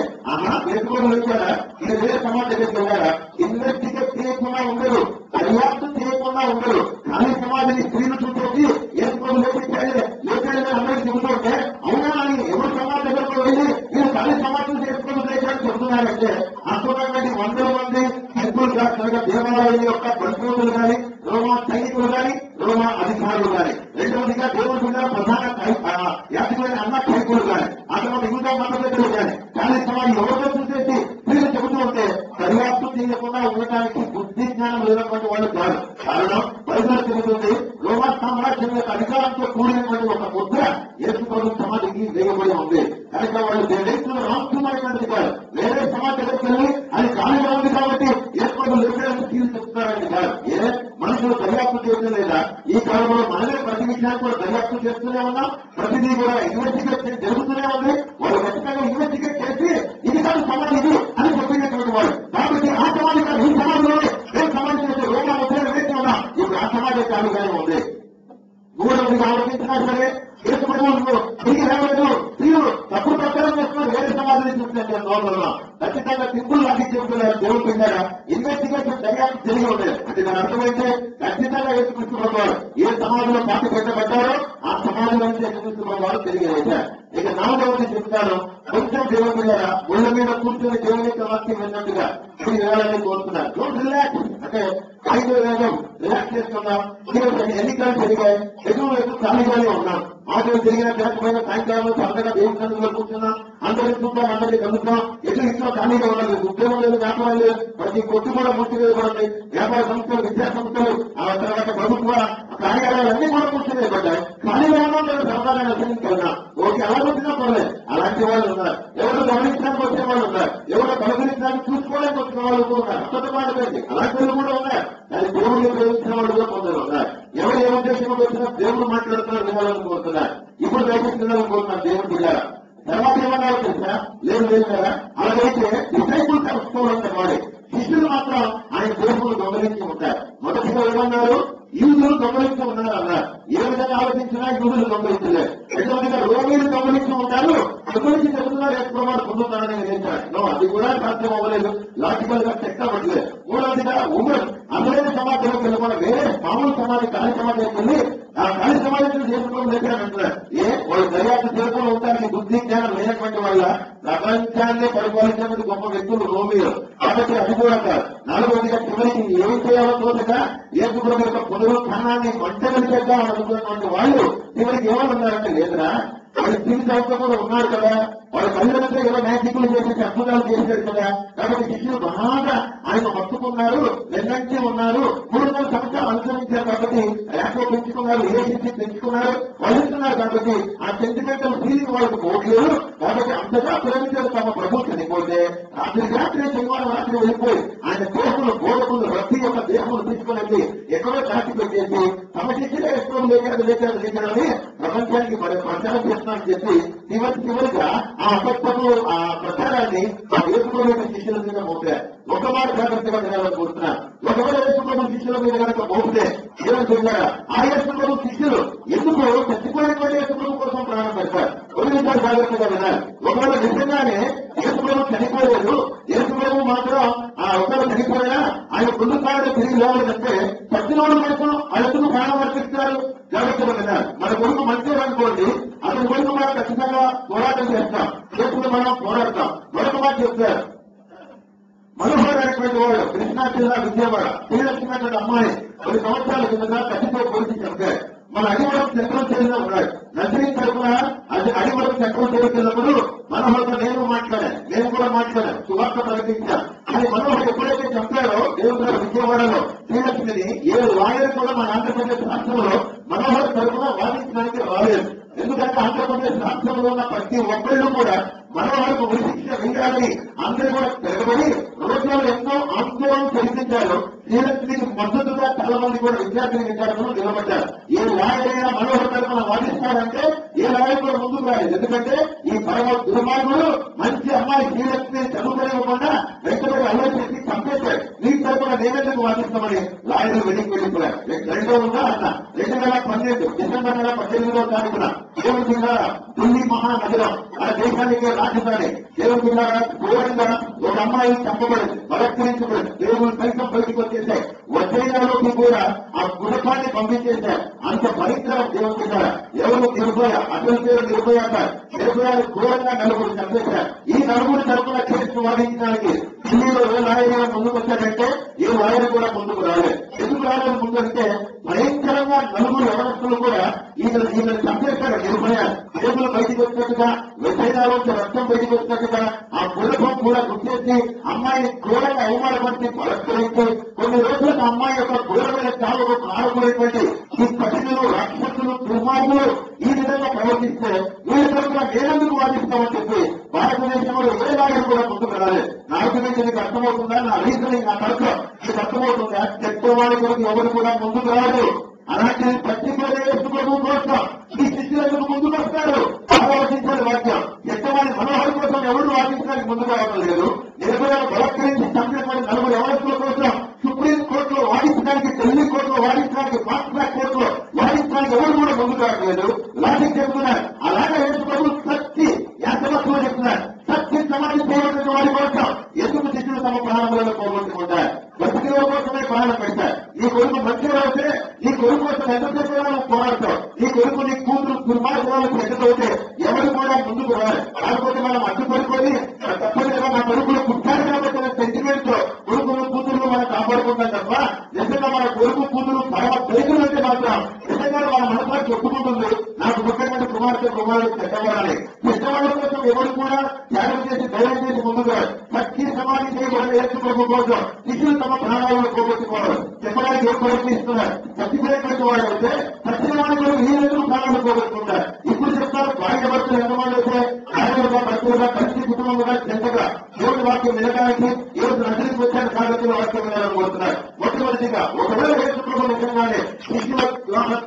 యేసు ప్రభు వచ్చారా ఇది వేరే సమాధి దగ్గరికి వెళ్ళారా ఇన్వెస్టిగేట్ చేయకుండా ఉండరు, దర్యాప్తు చేయకుండా ఉండరు. ఖాళీ సమాధిని స్త్రీలు చూసేసి యేసు ప్రభు లేచాడని అందరికీ చెబుతూ ఉంటే అవునా అని ఎవరు సమాధి దగ్గరకు వెళ్ళి మీరు ఖాళీ సమాధి యేసు ప్రభు లేచాడని చెబుతున్నారంటే అక్కడున్నటువంటి వందల మంది టెంపుల్ గాడ్స్ అనగా దేవాలయం యొక్క పరిశోధకులు కానీ రోమా సైనికులు కానీ రోమా అధికారులు కానీ రెండవదిగా దేవుడు ప్రధాన యాజకులైన అన్న సైనికులు కానీ ఆ తర్వాత ఇంకా మతపెద్దలు కానీ సమాజం ఎవరితో చూసేసి వీళ్ళు చెబుతూ ఉంటే దర్యాప్తు చేయకుండా ఉండటానికి బుద్ధి జ్ఞానం లేనటువంటి వాళ్ళు కాదు. కారణం బైబిల్ చెబుతుంది రోమా సామ్రాజ్యం యొక్క అధికారంతో కూడినటువంటి ఒక ముద్ర యేసు ప్రభు సమాధికి వేయబడి ఉంది. కనుక వాళ్ళు రైతులు రాష్ట్రమైనటువంటిది కాదు. వేరే సమాజం దగ్గరికి వెళ్ళి అది ఖాళీగా ఉంది కాబట్టి యేసు ప్రభు లేఖడానికి తీరు చెప్తున్నారని కాదు. మనుషులు దర్యాప్తు చేయడం లేదా ఈ కాలంలో మనమే ప్రతి విషయాన్ని కూడా దర్యాప్తు చేస్తూనే ఉన్నాం. ప్రతిదీ కూడా ఇన్వెస్టిగేట్ జరుగుతూనే ఉంది. వాళ్ళు ఖచ్చితంగా ఇన్వెస్టిగేట్ చేసి ఇది కాదు సమాధి ఇది అని చెప్పినటువంటి వాళ్ళు. కాబట్టి ఆ సమాధి కాదు ఈ సమాధిలోనే మేము సమాధి చేస్తే రోమా ముద్ర వేసి ఉన్నాం. ఇప్పుడు ఆ సమాధి ఖాళీగానే ఉంది. మూడవదిగా ఆలోచించినా సరే యేసు ప్రభువును తిరిగి రావలేదు. స్త్రీలు తప్పుడు ప్రచారం చేస్తున్నారు. వేరే సమాధిని చూస్తే లోపల ఖచ్చితంగా సింపుల్ లాగి చెబుతున్నారు. దేవుడు పెట్టారా ఇన్వెస్టిగేషన్ దర్యాప్తు జరిగి ఉండేది. అంటే దాని అర్థమైతే ఖచ్చితంగా యేసుక్రీస్తు ప్రభువు ఏ సమాధిలో పార్టీ పెట్టబడ్డారో ఆ సమాజం నుంచి ఎదుగుతున్న వారు తిరిగి లేచారు. ఇక 4వది చెప్తాను, కొంచెం దేవుని మీద ఒళ్ళ మీద కూర్చొని దేవుని యొక్క వాక్యం విన్నట్టుగా మీరు వేయాలని కోరుతున్నారు. డోంట్ రిలాక్స్ అంటే 5వ వేగం రిలాక్స్ చేసుకున్నాం. ఈరోజు ఎన్నికలు జరిగాయి, ఎదురు ఖాళీగానే ఉన్నాం. ఆటలు జరిగిన జరగకపోయిన సాయంకాలం సరదాగా దేవుని సన్నిధిలో కూర్చున్నాం. అందరినీ చూద్దాం, అందరినీ కలుద్దాం. ఎదురు ఇంట్లో ఖాళీగా ఉండదు, ఉద్యోగం లేదు, వ్యాపారం లేదు, ప్రతి కొట్టు కూడా మూసివేయబడింది. వ్యాపార సంస్థలు, విద్యా సంస్థలు, ఆ తర్వాత ప్రభుత్వ కార్యాలయాలన్నీ కూడా మూసివేయబడ్డాయి. ఖాళీగా ఉన్నాం, లేదా సరదాగా నశించుకున్నాం. ఓకే, అలా వచ్చినా పర్లేదు. అలాంటి వాళ్ళు ఉన్నారు. ఎవరు గమనించడానికి వచ్చే వాళ్ళు ఉన్నారు, ఎవరు పలకరించడానికి చూసుకోవడానికి వచ్చిన వాళ్ళు కూడా ఉన్నారు. అసలు మాట్లాడండి, అలాంటి వాళ్ళు కూడా ఉన్నారు. కానీ దేవుడిని ప్రేమించిన వాళ్ళు కూడా కొందరు ఉన్నారు. ఎవరు ఏ ఉద్దేశంలో వచ్చినా దేవుడు మాట్లాడుతున్నారు వినాలని కోరుతున్నారు. ఇప్పుడు ప్రయత్నిస్తున్నారని కోరుతున్నారు దేవుడు బిడ్డారా. తర్వాత ఏమన్నారు తెలుసా? లేదు లేదు కదా. అలాగైతే డిసైపుల్స్ తెలుసుకోవాలంటే వాడే శిష్యులు మాత్రం ఆయన దేవుడు దొంగలించి ఉంటారు. మొదటిగా ఏమన్నారు? యూదులు దొంగలించి ఉన్నారు అన్నారు. ఏ విధంగా ఆలోచించినా యూదులు దొంగలించలేదు. రెండవదిగా రోమీలు దొంగలించి ఉంటారు, దొంగలించి చెబుతున్నారు ఎక్కడ పొందుతారని నిర్ణయించారు. అది కూడా సాధ్యం అవ్వలేదు, లాజికల్ గా చెక్ అవ్వట్లేదు. మూడవదిగా ఉమెన్ అందరైన సమాజంలోకి వెళ్ళకుండా వేరే మామూలు సమాజం ఖాళీ సమాజానికి వెళ్ళి ఆ ఖాళీ సమాజంలో చేసుకోవడం దగ్గర అంటున్నారు. వాళ్ళు దర్యాప్తు చేసుకుని ఉండడానికి బుద్ధి జ్ఞానం లేనటువంటి వాళ్ళ ప్రపంచాన్ని పరిపాలించినటువంటి గొప్ప వ్యక్తులు రోమీలు. కాబట్టి అది కూడా కాదు. 4వదిగా చివరికి ఏం చేయాలో తోచక యేసుప్రభు యొక్క పునరుత్థానాన్ని మంటలు చేద్దామని అనుకున్నటువంటి వాళ్ళు చివరికి ఏమన్నారంటే, లేదురా వాళ్ళు జీవిత కూడా ఉన్నారు కదా, వాళ్ళ కళ్ళంతా ఏదో మ్యాజిక్లు చేసి అద్భుతాలు చేశారు కదా. కాబట్టి శిష్యులు బాగా ఆయన మత్తుకున్నారు, వెన్నంటి ఉన్నారు, 300 సంవత్సరాలు అనుసరించారు. కాబట్టి ర్యాంకో పెంచుకున్నారు, రిలేషన్షిప్ పెంచుకున్నారు, వహిస్తున్నారు. కాబట్టి ఆ సెంటిమెంటల్ ఫీలింగ్ వాళ్ళకు పోట్లేదు. కాబట్టి అంతగా ప్రేమించారు. తమ ప్రభు చనిపోతే రాత్రి శనివారం రాత్రి వెళ్ళిపోయి ఆయన దేహములు బోధకులు రద్దీ యొక్క దేహములు తీసుకుని ఎక్కడో దాచి పెట్టేసి తమ శిష్యులే ఎక్కువ లేకని ప్రపంచానికి ప్రచారం చేస్తున్నారని చెప్పి చివరిగా ఆ అసత్వము ఆ ప్రచారాన్ని ఆ యేసుప్రభు శిష్యుల మీద మోపారు. ఒక మాట జాగ్రత్తగా వినాలనుకుంటున్నారు. ఒకవేళ యేసుప్రభు శిష్యుల మీద కనుక మోపితే ఏమని చెప్పారా? ఆ యేసుప్రభు శిష్యులు ఎందుకు చచ్చిపోయినటువంటి యేసుప్రభు కోసం ప్రాణం పెడతారు. కొన్నిసార్లు జాగ్రత్తగా వినాలి. ఒకవేళ నిజంగానే యేసుప్రభు చనిపోలేదు, యేసుప్రభు మాత్రం ఆ ఒకవేళ చనిపోయినా ఆయన పునరుత్థానం తిరిగి లేవాలంటే సత్యనోడు కోసం ఆయనకు ప్రాణం అర్పిస్తారు. జాగ్రత్తగా వినాలి. మన కొడుకు మంచిగా అనుకోండి, అతని కొడుకు మనం ఖచ్చితంగా పోరాటం చేస్తాం, చేసుకుని మనం పోరాడతాం. మరొక మాట చెప్తారు, మనోహర్ అనేటువంటి వాడు కృష్ణా జిల్లా విజయవాడ శ్రీలక్ష్మి అమ్మాయి 10 సంవత్సరాల కింద కట్టితో పోలీసు చెప్పారు. మన అడివరం సెంట్రల్ జైల్లో ఉన్నాడు. నర్సింగ్ తరఫున అది అడివరం సెంట్రల్ జైలుకి వెళ్ళినప్పుడు మనోహర్తో నేను కూడా మాట్లాడాను, సువార్త ప్రకటించాను. అది మనోహర్ ఎప్పుడైతే చంపారో దేవుడు విజయవాడలో శ్రీలక్ష్మిని ఏ లాయర్ కూడా మన ఆంధ్రప్రదేశ్ రాష్ట్రంలో మనోహర్ తరఫున వాదించడానికి రాలేదు. ఎందుకంటే ఆంధ్రప్రదేశ్ రాష్ట్రంలో ఉన్న ప్రతి ఒక్కళ్ళు కూడా మనోహర్కు ఉరిశిక్ష వేయాలని అందరూ కూడా తిరగబడి రోజుల్లో ఎంతో ఆందోళన జరిపించారు. శ్రీలక్ష్మికి మద్దతుగా చాలా మంది కూడా విద్యార్థి విద్యార్థులు నిలబడ్డారు. ఏ లాయర్ అయినా మనోహర్ తరఫున వాదిస్తారంటే ఏ లాయర్ కూడా ముందుకు రాలేదు. ఎందుకంటే ఈ పరమ దుర్మార్గుడు మంచి అమ్మాయి శ్రీలక్ష్మిని చదువుకోనివ్వకుండా వెంటబడి అల్లరి చేసి చంపేశాడు. మీ తరఫున నేనెందుకు వాదిస్తామని లాయర్లు వెళ్ళిపోయారు. రెండోగా అన్న 2012 డిసెంబర్ 18వ తారీఖున దేవుని జిల్లా ఢిల్లీ మహానగరం మన దేశానికి రాజధాని దేవుని జిల్లా ఘోరంగా ఒక అమ్మాయి చంపబడింది, బలత్కరించబడింది. దేవుని సైతం బయటకు వచ్చేసాయి. వచ్చేలోకి కూడా ఆ కుటుంబాన్ని పంపించేశారు. అంత భయంకరం దేవుని జిల్లా. ఎవరు నిర్భయ, అసలు పేరు నిర్భయ అంటారు. నిర్భయాలు ఘోరంగా నలుగురు చంపేశారు. ఈ నలుగురు తరఫున కేసు వాదించడానికి ఢిల్లీలో ఏ లాయర్ ముందుకు వచ్చాడంటే ఏ లాయర్ కూడా ముందుకు రాలేదు. ఎందుకు రాలేదు ముందు అంటే భయంకరంగా నలుగురు ఎవరస్తులు కూడా ఈయన చంపేశారు. నిర్భయ దేవులు బయటకు వచ్చినట్టుగా, వ్యసనాలోంచి రక్తం బయటకు వచ్చినట్టుగా ఆ కుటుంబం కూడా గుర్తించి అమ్మాయిని ఘోరంగా అవమానపరిచి బలత్కరించి కొన్ని రోజులకు అమ్మాయి యొక్క ఘోరమైన చావుకు కారణమైనటువంటి ఈ కఠినలు, రాక్షసులు, దుర్మార్గులు ఈ విధంగా ప్రవర్తిస్తే వీళ్ళ తరఫున నేనెందుకు వాదిస్తామని చెప్పి భారతదేశంలో ఏ లాయర్ కూడా ముందుకు రాలేదు. నాకు మీకు అర్థమవుతుందా? నా రీజనింగ్ నా తరఫు మీకు అర్థమవుతుందా? చెప్పేవాడి కొరకు ఎవరు కూడా ముందుకు రాదు. అలాంటి పత్రికలు వేసుకోవడం కోసం ఈ శిష్యులకు ముందుకు వస్తారు. ఆలోచించాలి వాక్యం. చెప్పేవాడి మనోహర్ కోసం ఎవరు వాదించడానికి ముందుకు రావడం లేదు. నిర్భయాలు బలత్కరించి చంపినటువంటి నలుగురు ఎవరస్తుల కోసం సుప్రీం కోర్టులో వాదించడానికి, ఢిల్లీ కోర్టులో వాదించడానికి, ఫాస్ట్ ట్రాక్ కోర్టులో వాదించడానికి ఎవరు కూడా ముందుకు రావట్లేదు. లాజిక్ చెప్తున్నారు. అలాగే వేసుకోవడం సత్తి యాత్రలో చెప్తున్నారు. సత్యం సమాజం చేయవలసిన వారి కోసం ఎందుకు శిష్యులు తమ ప్రాణాలను పోగొట్టుకుంటారు? బతికిన కోసమే ప్రాణం పెడతారు. నీ కొడుకు మంచిగా అయితే నీ కొడుకు కోసం ఎంతసేపు పోరాడతావు. నీ కొడుకు నీ కూతురు లేకపోతే ఎవరు కూడా ముందుకు రారు. కాకపోతే మనం అడ్డుపడుకొని తప్పనిగా మా కొడుకులు పుట్టారు కాబట్టి సెంటిమెంట్ తో కొడుకులు కూతురు మనం కాపాడుకుంటాం తప్ప నిజంగా మన కొడుకు కూతురు పరమ దైతులు అంటే మాత్రం నిజంగా మన మనసులో చెప్పుకుంటుంది నాకు పుట్టినటువంటి కుమారుడు చెడ్డవాడాలి. చెడ్డవాళ్ళ కోసం ఎవరు కూడా త్యాగం చేసి ధైర్యం చేసి ముందుకు సత్య సమాధి చేయబడిన ఏర్చుకోవడం కోసం శిష్యులు తమ ప్రాణాలను పోగొట్టుకోవాలి. చెప్పడానికి ఏం ప్రయత్నిస్తున్నారు? చచ్చిపోయినటువంటి వాడు అయితే సత్యవాళ్ళు వీళ్ళందరూ ప్రాణాలు పోగొట్టుకుంటారు. ఇప్పుడు చెప్తారు భార్య భర్తలు ఎంతమంది అయితే భార్యలుగా భర్తలుగా కలిసి కుటుంబంగా చెంతగా దేవుడి వాక్యం వినడానికి ఈరోజు నదికి వచ్చారు కాబట్టి వాక్యం వినాలనుకుంటున్నారు. మొట్టమొదటిగా ఒకవేళ ఏర్చుకోవడం నిజంగానే శిష్యుల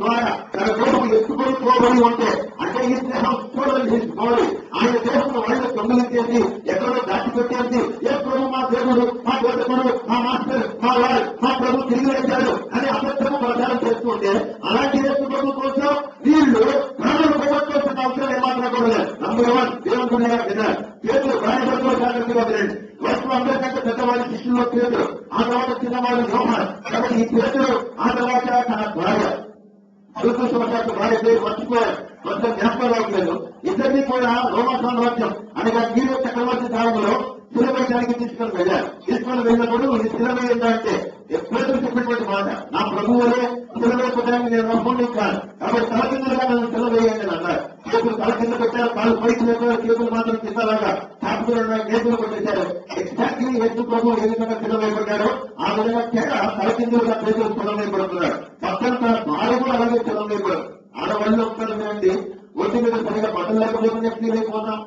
ద్వారా తన దేవుడు ఎత్తుకొని పోబడి ఉంటే అంటే ఈ స్నేహం చూడాలి ఆయన దేవుడు వాళ్ళు దొంగలించేసి ఎక్కడో దాచిపెట్టేసి ఏ ప్రభు మా దేవుడు మా బోధకుడు మా మాస్టర్ మా వారు మా ప్రభు తిరిగి వచ్చాడు అని అబద్ధము ప్రచారం చేస్తుంటే అలాంటి ప్రభు కోసం వీళ్ళు ప్రాణాలు పోగొట్టుకోవాల్సిన అవసరం ఏమాత్రం కూడా లేదు. నంబర్ 1 దేవుడు విన్నారు. పేదలు రాయబడుతూ జాగ్రత్తగా వినండి. వయసులో అందరికంటే పెద్దవాడి శిష్యుల్లో పేదలు, ఆ తర్వాత చిన్నవాడు యోహాన్. కాబట్టి ఈ పేదలు ఆ తర్వాత తన భార్య దురదృష్టవశాత్తు భార్య పేరు మర్చిపోయారు, కొంచెం జ్ఞాపకం రావట్లేదు. ఇద్దరినీ కూడా రోమా సామ్రాజ్యం అనగా నీరు చక్రవర్తి కాలంలో శిలవేయడానికి తీసుకొని వెళ్ళినప్పుడు ఇది శిలవేయంటే ఎప్పుడైతే చెప్పినటువంటి మాట నా ప్రభువులే శిలవేయడానికి నేను నమ్ముని కాదు కాబట్టి తలకిందులుగా నన్ను శిలవేయండి అని అన్నారు. చేతులు తల కింద పెట్టారు, కాలు పైకి లేకపోతే చేతులు మాత్రం కిందలాగా తాపుతున్న చేతులు కొట్టేశారు. ఎగ్జాక్ట్లీ యేసు ప్రభు ఏ విధంగా శిలవేయబడ్డారో ఆ విధంగా తలకిందులుగా చేతులు శిలవేయబడుతున్నారు. పక్కన తన భార్య కూడా అలాగే శిలవేయబడరు. ఆడవాళ్ళు ఒక్కరండి ఒంటి మీద సరిగా బట్టలు లేకపోతే ఫీల్ అయిపోతాం,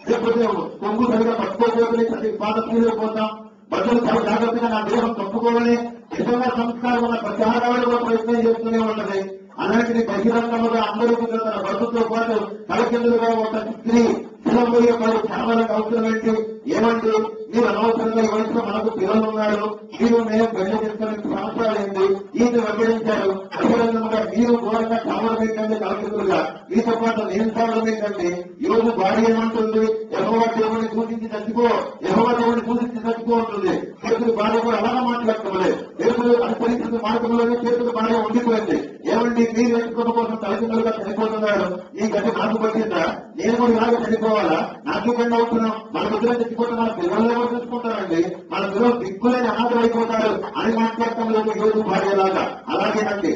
లేకపోతే కొంగు సరిగా పట్టుకోకపోతే బాధ ఫీల్ అయిపోతాం. బట్టలు చాలా జాగ్రత్తగా నా దేహం తప్పుకోవాలని నిజంగా సంస్కారం ఉన్న ప్రతి ఆడవాళ్ళు కూడా ప్రయత్నం చేస్తూనే ఉంటది. అలాంటిది బహిరంగముగా అందరికీ తన భర్తతో పాటు తలకిందులుగా ఒక స్త్రీ శిలబోయే వారు చాలాలకు అవసరం ఏంటి? ఏమంటే మీరు అనవసరంగా ఈ వయసులో మనకు పిల్లలు ఉన్నారు, మీరు మేము పెళ్లి చేసుకునే సంవత్సరాలైంది, ఈయన వెంబడించారు బహిరంగంగా మీరు ఘోరంగా చావడం ఏంటంటే తలకిందులుగా మీతో పాటు నేను చావడం ఏంటంటే ఈ రోజు భార్య ఏమంటుంది? యెహోవా దేవుడిని సూచించి చచ్చిపో, యెహోవా దేవుడిని సూచించి చచ్చిపో ఉంటుంది. చేతులు భార్య కూడా అలాగా మాట్లాడుకోలేదు. చేతులు అనుసరించిన మార్గంలోనే చేతులు భార్య ఉండిపోయింది. ఏమండి మీరు ఎంచుకోవడం కోసం తలకిందులుగా చనిపోతున్నారు, ఈ గట్టి నాకు పట్టిందా? నేను కూడా ఇలాగే చనిపోవాలా? నాకు ఇబ్బంది అవుతున్నాం. మన దగ్గర చచ్చిపోతే మన పిల్లలు ఎవరు చూసుకుంటారండి? మన పిల్లలు దిక్కులేని అనాథలు అయిపోతారు అని మాట్లాడటం లేదు ఈ రోజు భార్యలాగా. అలాగేనండి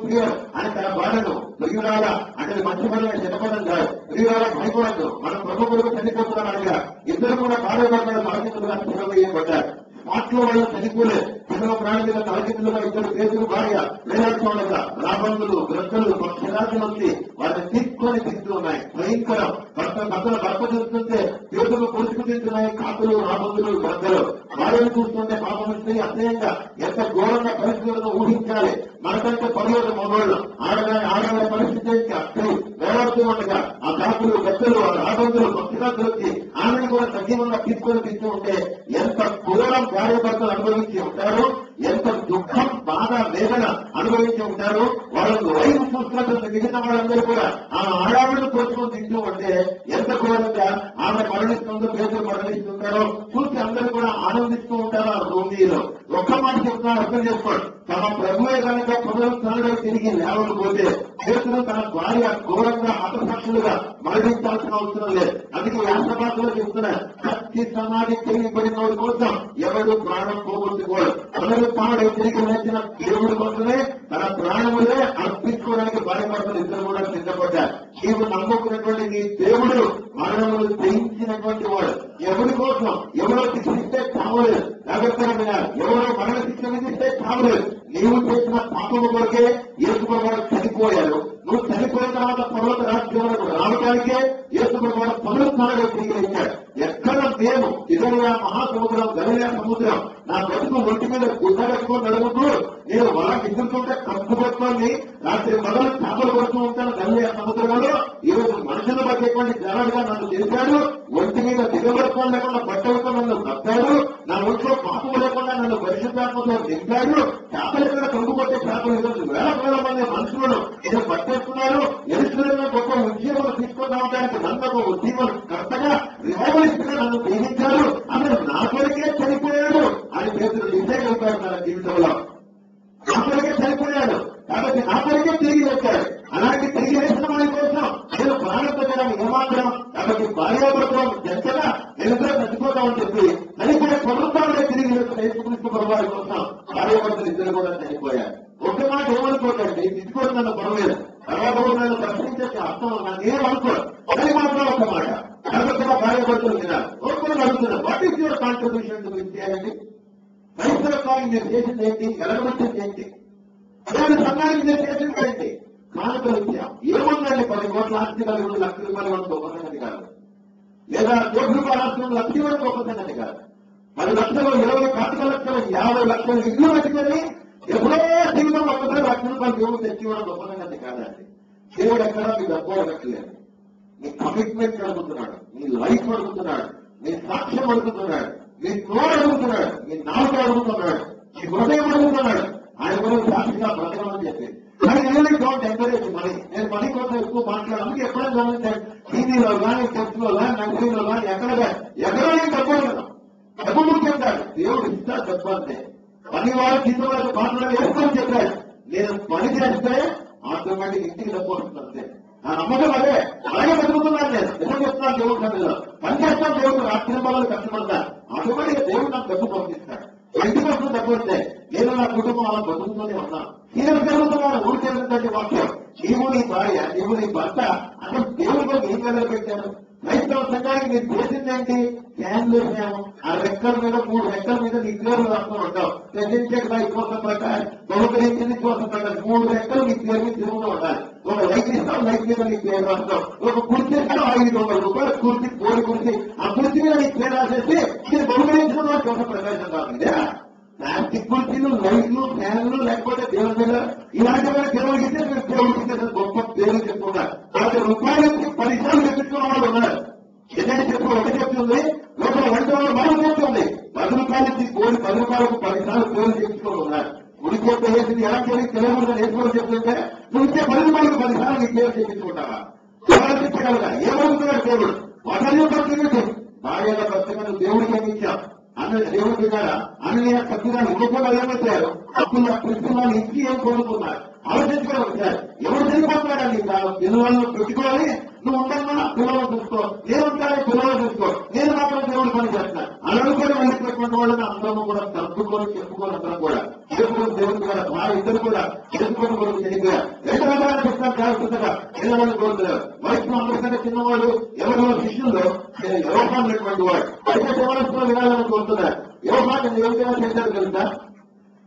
ప్రియర్ అని తన భార్యను ప్రియురాలా అంటే మంచి పని చెప్పడం కాదు, ప్రియురాలా భయపడద్దు, మన ప్రభు కొరకు చనిపోతున్నాం అనగా ఇద్దరు కూడా భార్య భర్తలు తలకిందులుగా వేయబడ్డారు. మాటలో వాళ్ళు చనిపోలేదు. పిల్లల ప్రాణి మీద తలకిందులుగా ఇద్దరు పేదలు భార్య వేలాడుతుండగా రాబందులు గ్రద్దలు పక్షరాజు వచ్చి వారిని తీసుకొని తింటూ ఉన్నాయి. భయంకరం భర్త చూస్తుంటే పేదలు పొడుచుకు తింటున్నాయి కాకులు, రాబందులు, గ్రద్దలు. భార్యను చూస్తుంటే పాపం స్త్రీ అసహ్యంగా ఎంత ఘోరంగా పరిస్థితులను ఊహించాలి. మనకంటే పర్లేదు మగవాళ్ళు, ఆడవాళ్ళ పరిస్థితి స్త్రీ వేలాడుతూ ఉండగా ఆ కాకులు, గద్దలు, ఆ రాబందులు, పక్షరాజు వచ్చి ఆమెను కూడా సజీవంగా తీసుకొని తింటూ ఉంటే ఎంత ఘోరం భార్య భర్తలు అనుభవించి ఉంటారు, ఎంత దుఃఖం, బాధ, వేదన అనుభవించి ఉంటారు. వాళ్ళని వైపు చూస్తున్నటువంటి మిగతా వాళ్ళందరూ కూడా ఆ ఆడావిడను కోసుకొని తింటూ ఉంటే ఎంత ఘోరంగా ఆమె మరణిస్తుందో పేదలు మరణిస్తుంటారో చూసి అందరూ కూడా ఆనందిస్తూ ఉంటారు. ఆ భూమిలో ఒక్క మాట చెప్తున్నా అర్థం చేసుకోండి. తమ ప్రభువే కనుక పునరుత్థానంలో తిరిగి లేవకపోతే పేదలు తన భార్య ఘోరంగా హతసాక్షులుగా మరణించాల్సిన అవసరం లేదు. అందుకే వ్యాసపాత్రలో చెప్తున్నా సత్య సమాధి చేయబడిన కోసం ఎవరు ప్రాణం పోగొట్టుకోడు. పునరుత్థానుడు తిరిగి వచ్చిన దేవుడి కోసమే తన ప్రాణములే అర్పించుకోవడానికి భయపడుతున్న ఇద్దరు కూడా సిద్ధపడ్డారు. నీవు నమ్ముకున్నటువంటి నీ దేవుడు మరణములు జయించినటువంటి వాడు. ఎవరి కోసం ఎవరో శిక్షిస్తే చావలేదు, జాగ్రత్తగా ఎవరో మరణ శిక్ష విధిస్తే చావలేదు. నీవు చేసిన పాపము కొరకే యేసుప్రభువు చనిపోయారు. నువ్వు చనిపోయిన తర్వాత పర్వత రాజ్యంలో రావడానికే యేసుప్రభువు పునరుత్థానంలో తిరిగి వచ్చాడు. ఎక్కడ మేము ఇదరియా మహాసముద్రం, గలిలయ సముద్రం నా బతుకు ఒంటి మీద గుడ్డ కట్టుకొని నడుగుతూ నేను వల దిగుతుంటే కప్పు పట్టుకొని రాత్రి మొదలు చేపలు పడుతూ ఉంటాను గలిలయ సముద్రంలో. ఈ రోజు మనుషులు పట్టేటువంటి జనాలుగా నన్ను చేశాడు. ఒంటి మీద దిగబడుకోవడం లేకుండా బట్టలతో నన్ను కప్పాడు. నా ఒంట్లో పాపం లేకుండా నన్ను పరిశుద్ధాత్మతో నింపాడు. చేపలు ఎక్కడ కంపు కొట్టే చేపలు ఈరోజు వేల మంది మనుషులను నేను పట్టేస్తున్నారు. ఎరుసలేములో గొప్ప ఉద్యోగం తీసుకుందామడానికి నన్ను ఒక ఉద్యమం కర్తగా రివాల్యూగా నన్ను ప్రేమించాడు. అతను నా కొరికే చనిపోయాడు అని పేదలు డిసైడ్ అవుతారు తన జీవితంలో. నా కొరికే చనిపోయాడు కాబట్టి నా కొరికే తిరిగి వచ్చాడు. అలాంటి తిరిగి వేసిన వారి కోసం నేను చనిపోతామని చెప్పి చనిపోయే ప్రభుత్వాలే తిరిగి యేసుక్రీస్తు ప్రభువారి కోసం భార్యాభర్తలు ఇద్దరు కూడా చనిపోయారు. ఒక్క మాట ఏమనుకోకండి, తిట్టుకోవడం నన్ను పర్వాలేదు, తర్వాత నన్ను ప్రశ్నించే అర్థం నేను అనుకోను, అది మాత్రం ఒక మాట. తర్వాత భార్యాభర్తలు వినాలి. ఒక్కరు అడుగుతున్నారు, what is your contribution to Christianity? క్రైస్తవత్వానికి మీరు చేసింది ఏంటి? ఎలగబట్టింది ఏంటి? అలాంటి సంఘానికి మీరు చేసింది ఏంటి? కానుకలు ఇచ్చాం. ఏముందండి, 10 కోట్ల ఆస్తి కలిగి 1 లక్ష రూపాయలు ఇవ్వడం గొప్ప సంగతి కాదు, లేదా 1 కోటి రూపాయల ఆస్తి 1 లక్ష ఇవ్వడం గొప్ప సంగతి కాదు. 10 లక్షలు 20 కాటిక లక్షలు 50 లక్షలు ఇల్లు పెట్టుకొని ఎప్పుడో జీవితం ఒక్కసారి 1 లక్ష రూపాయలు దేవుడు తెచ్చి ఇవ్వడం గొప్ప సంగతి కాదండి. దేవుడు ఎక్కడ మీ డబ్బు అడగట్లేదు, మీ కమిట్మెంట్ అడుగుతున్నాడు, మీ లైఫ్ అడుగుతున్నాడు, మీ సాక్ష్యం అడుగుతున్నాడు, మీ నోరు అడుగుతున్నాడు, మీ నాలుగు అడుగుతున్నాడు, మీ హృదయం అడుగుతున్నాడు. ఆయన గురించి సాక్షిగా బ్రతకమని చెప్పి రియల్లీ డోంట్ ఎంకరేజ్ మనీ. నేను మనీ కోసం ఎక్కువ మాట్లాడాలి. ఎప్పుడైనా గమనించాను, టీవీలో కానీ, చర్చ్లో కానీ, నర్సరీలో కానీ, ఎక్కడ డబ్బు కదా, డబ్బు ముఖ్యం కాదు, దేవుడు ఇస్తాడు డబ్బు అంతే. పని వాళ్ళు జీవితంలో మాట్లాడాలి వేసుకొని చెప్పాడు, నేను పని చేస్తే ఆటోమేటిక్ ఇంటికి డబ్బు వస్తుంది అంతే. నా నమ్మకం అదే, అలాగే బతుకుతున్నాను. నేను నిజం చెప్తున్నాను, దేవుడు సన్నిధిలో పని చేస్తాను, దేవుడు రాత్రి వాళ్ళు కష్టపడతాను, ఆటోమేటిక్ దేవుడు నాకు డబ్బు పంపిస్తాడు. ఇంటికి వస్తుంది డబ్బు వస్తే నేను నా కుటుంబం అలా బతుకుతూనే ఉన్నాను. నేను జరుగుతున్నాను ఊరు చేసినటువంటి వాక్యం, నీవు నీ భార్య, నీవు నీ భర్త అసలు దేవుడితో ఏం నిలబెట్టారు? క్రైస్తవ సంఘానికి మీరు చేసిందేంటి? ఫ్యాన్లు వేసాము, ఆ రెక్కల మీద 3 రెక్కల మీద నీ పేర్లు రాసుకొని ఉంటావు. ప్రెసిడెంట్ కోసం ప్రకారం, బహుకరించింది కోసం ప్రకారం 3 రెక్కలు నీ పేరు మీద తిరుగుతూ ఉండాలి. ఒక లైట్ ఇస్తావు, లైట్ మీద నీ పేరు రాస్తావు. ఒక కుర్చీ ఇస్తావు, 500 రూపాయలు కుర్చీ, కోడి కుర్చీ, ఆ కుర్చీ మీద నీ పేరు రాసేసి మీరు బహుకరించిన వాడు కోసం ప్రవేశం కాకుండా ప్లాస్టిక్ కుర్చీలు, లైట్లు, ఫ్యాన్లు, లేకపోతే దేవుడి మీద ఇలాంటివన్నీ దేవుడికితే మీరు దేవుడికి గొప్ప పేరు చెప్పుకున్నారు. 10 రూపాయలకి 10 సార్లు చెప్పించుకున్న వాళ్ళు ఉన్నారు. ఏంటంటే చెప్పు ఒకటి చెప్తుంది, లోపల 100 మనం చెప్తుంది. 10 రూపాయలకి కోడి 10 రూపాయలకు 10 సార్లు పేరు చెప్పించుకొని ఉన్నారు. ఉడిపోతే వేసింది ఎలా తెలియకుండా నేర్చుకోవడం చెప్తుంటే నువ్వు ఇచ్చే 10 రూపాయలకు 10 సార్లు నీ పేరు చెప్పించుకుంటావా? ఆలోచించగలగా ఏమవుతున్నాడు దేవుడు? మొదలు పడుతున్నట్టు భార్యగా ప్రస్తుతం దేవుడికి ఏమి ఇచ్చాం అన్నది దేవుడి ద్వారా అన్ని సత్యాలు ఇవ్వకుండా ఏమవుతారు? అప్పుడు ప్రస్తుతాన్ని ఇచ్చి ఏం కోరుకున్నారు? ఆలోచించుకోవడం వచ్చారు. ఎవరు చనిపోతున్నాడండి? పిల్లలను పెట్టుకోవాలి, నువ్వు ఉండన్నా పిల్లలు చూసుకో, నేను ఉంటాను పిల్లలు చూసుకో, నేను మాత్రం దేవుడు పని చేస్తున్నాను అలాగే కూడా వెళ్ళిపోయినటువంటి వాళ్ళని అందరూ కూడా తప్పుకొని చెప్పుకొని అందరం కూడా చేసుకొని దేవుడు కూడా మా ఇద్దరు కూడా చేసుకొని కొరకు చనిపోయారు. 2 రకాల చెప్తాను జాగ్రత్తగా పిల్లలను కోరుతున్నారు. వయసులో అందరికంటే చిన్నవాడు ఎవరో శిష్యుల్లో యోహాన్నటువంటి వాడు అయితే దేవరస్తులు వినాలని కోరుతున్నారు. యోహాన్ని ఏమైనా చేశారు తెలుసా?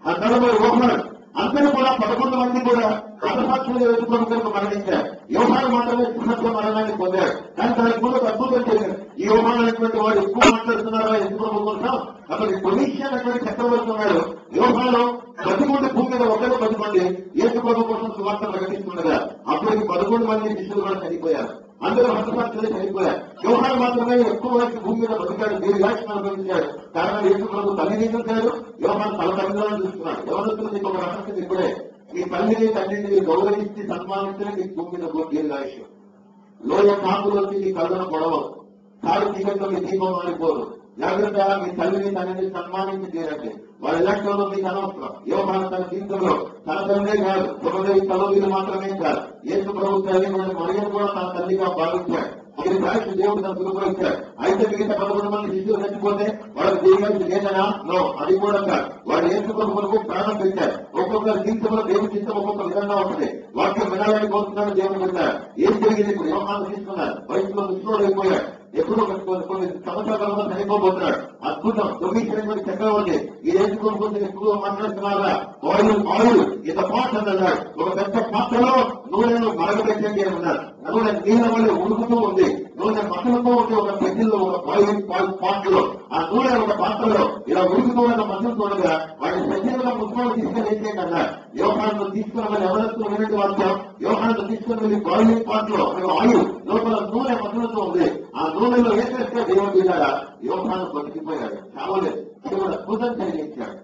ఆ తర్వాత యోహాను అందరూ కూడా 11 మంది కూడా హతసాక్షులుగా వేసుకొని కొరకు మరణించారు. యోహాను మాత్రమే సింహత్వ మరణాన్ని పొందాడు. కానీ దానికి ముందు అద్భుతం చేశారు. ఈ యోహాను అనేటువంటి వాడు ఎక్కువ మాట్లాడుతున్నారా ఎందుకు కోసం అతని పొజిషన్ అటువంటి చక్రవర్తి ఉన్నాడు. యోహాను 10 మంది భూమి మీద 10 మంది యేసు ప్రభు కోసం సువార్త ప్రకటిస్తుండగా అప్పటికి 11 మంది శిష్యులు కూడా చనిపోయారు. అందరూ హతసాక్షులే చనిపోయారు. యోహాను మాత్రమే ఎక్కువ వరకు భూమి మీద బతికాడు, దీర్ఘాయుష్ను అనుభవించాడు. కారణం యేసు ప్రభు తల్లిని చూశాడు, యోహాను తల తల్లిదండ్రులను చూస్తున్నాడు. ఎవరు నీకు ఒక రహస్యం ఇప్పుడే, మీ తల్లిని తండ్రిని గౌరవించి సన్మానించే నీ భూమి మీద దీర్ఘాయుష్. లోయ కాపులోకి నీ కళ్ళను పొడవదు, కాడు తీగంతో మీ దీపం ఆడిపోదు. జాగ్రత్త, మీ తల్లిని తండ్రిని సన్మానించి తీరండి. వాళ్ళ ఎలక్ట్రోలో మీకు అనవసరం. యోహాను తన జీవితంలో తన తల్లినే కాదు, ఒకరి తల్లులు మాత్రమే కాదు, యేసు ప్రభు తల్లి మరియు కూడా తన తల్లిగా భావించాడు. ఇది సాక్షి దేవుడు తన సులుపుచ్చాడు. అయితే మిగతా 11 మంది శిష్యులు చచ్చిపోతే వాళ్ళకి దేవుడి లేదనా? నో, అది కూడా కాదు. వాళ్ళు యేసు ప్రభు కొరకు ప్రాణం పెట్టారు. ఒక్కొక్కరి జీవితంలో దేవుడి చిత్తం ఒక్కొక్క విధంగా ఉంటుంది. వాక్యం వినాలని కోరుతున్నాడు, దేవుడు పెట్టారు. ఏం జరిగింది? ఇప్పుడు యోహాను తీసుకున్నారు, వయసులో ముసలోడు అయిపోయాడు. ఎప్పుడో కొన్ని సంవత్సరాల తర్వాత చనిపోబోతున్నాడు. అద్భుతం. దొంగిచ్చినటువంటి చక్రవర్తి ఈ యేసుకొని కొంచెం ఎక్కువ మాట్లాడుతున్నారా? ఆయిల్ ఇంత పాత్ర అన్నాడు. ఒక పెద్ద పాత్రలో నూనెను మరగబెట్టండి అని ఉన్నారు. నూనె నీళ్ళ వల్ల ఉడుకుతూ ఉంది. నూనె మసలుతూ ఉంటే ఒక పెద్దలో ఒక పాత్రలో ఆ నూనె ఒక పాత్రలో ఇలా ఉడుకుతూ ఉన్న మసలుతుండగా వాడిని సజ్జలుగా ముస్లింలు తీసుకొని ఏం చేయండి అన్నారు. యోహాను తీసుకుని వెళ్ళి ఎవరితో వినండి వాళ్ళతో యోహాను తీసుకుని వెళ్ళి బాయిలింగ్ పాత్రలో ఆయిల్ లోపల నూనె మసలుతూ ఉంది. ఆ నూనెలో ఏం చేస్తే దేవుడు ఇలాగా యోహాను బతికిపోయాడు, చావలేదు. దేవుడు అద్భుతం కలిగించాడు.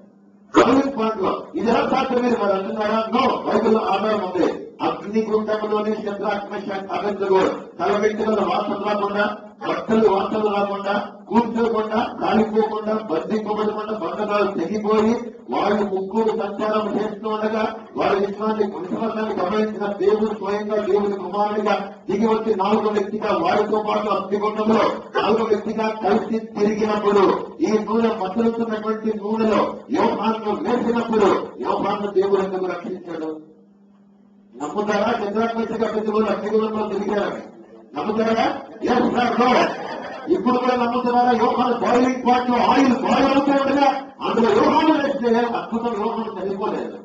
బాయిలింగ్ పాత్రలో ఇది ఎలా సాధ్యం మీరు మరి అంటున్నారా? నో, బైబిల్లో ఆధారం ఉంది. అగ్నిగుండంలోని శత్రాత్మ అభ్యర్థులు తలబెట్టుకున్న వాసన రాకుండా బట్టలు వార్తలు రాకుండా, కూర్చోకుండా, కాలిపోకుండా, బంధింపబడకుండా, బంధకాలు తెగిపోయి వాళ్ళు ముగ్గురు సంచారం చేస్తూ ఉండగా వారి విశ్వాసాన్ని గమనించిన దేవుడు స్వయంగా దేవుని కుమారుడిగా దిగి వచ్చి 4వ వ్యక్తిగా వారితో పాటు అగ్నిగుండంలో 4వ వ్యక్తిగా కలిసి తిరిగినప్పుడు ఈ నూనె మసలుతున్నటువంటి నూనెలో యోహాను వేసినప్పుడు యోహాను దేవుడు ఎందుకు రక్షించాడు? నమ్ముతారా? చంద్రాత్మగా ప్రతి రోజు అగ్నిగుండంలో తిరిగారని నమ్ముతారా? ఇప్పుడు కూడా నమ్ముతున్నారా? యోహాను బాయిలింగ్ పాయింట్ లో ఆయిల్ బాయిల్ అవుతూ ఉండగా అందులో యోహాను వేస్తే అద్భుతం. యోహాను చనిపోలేదు.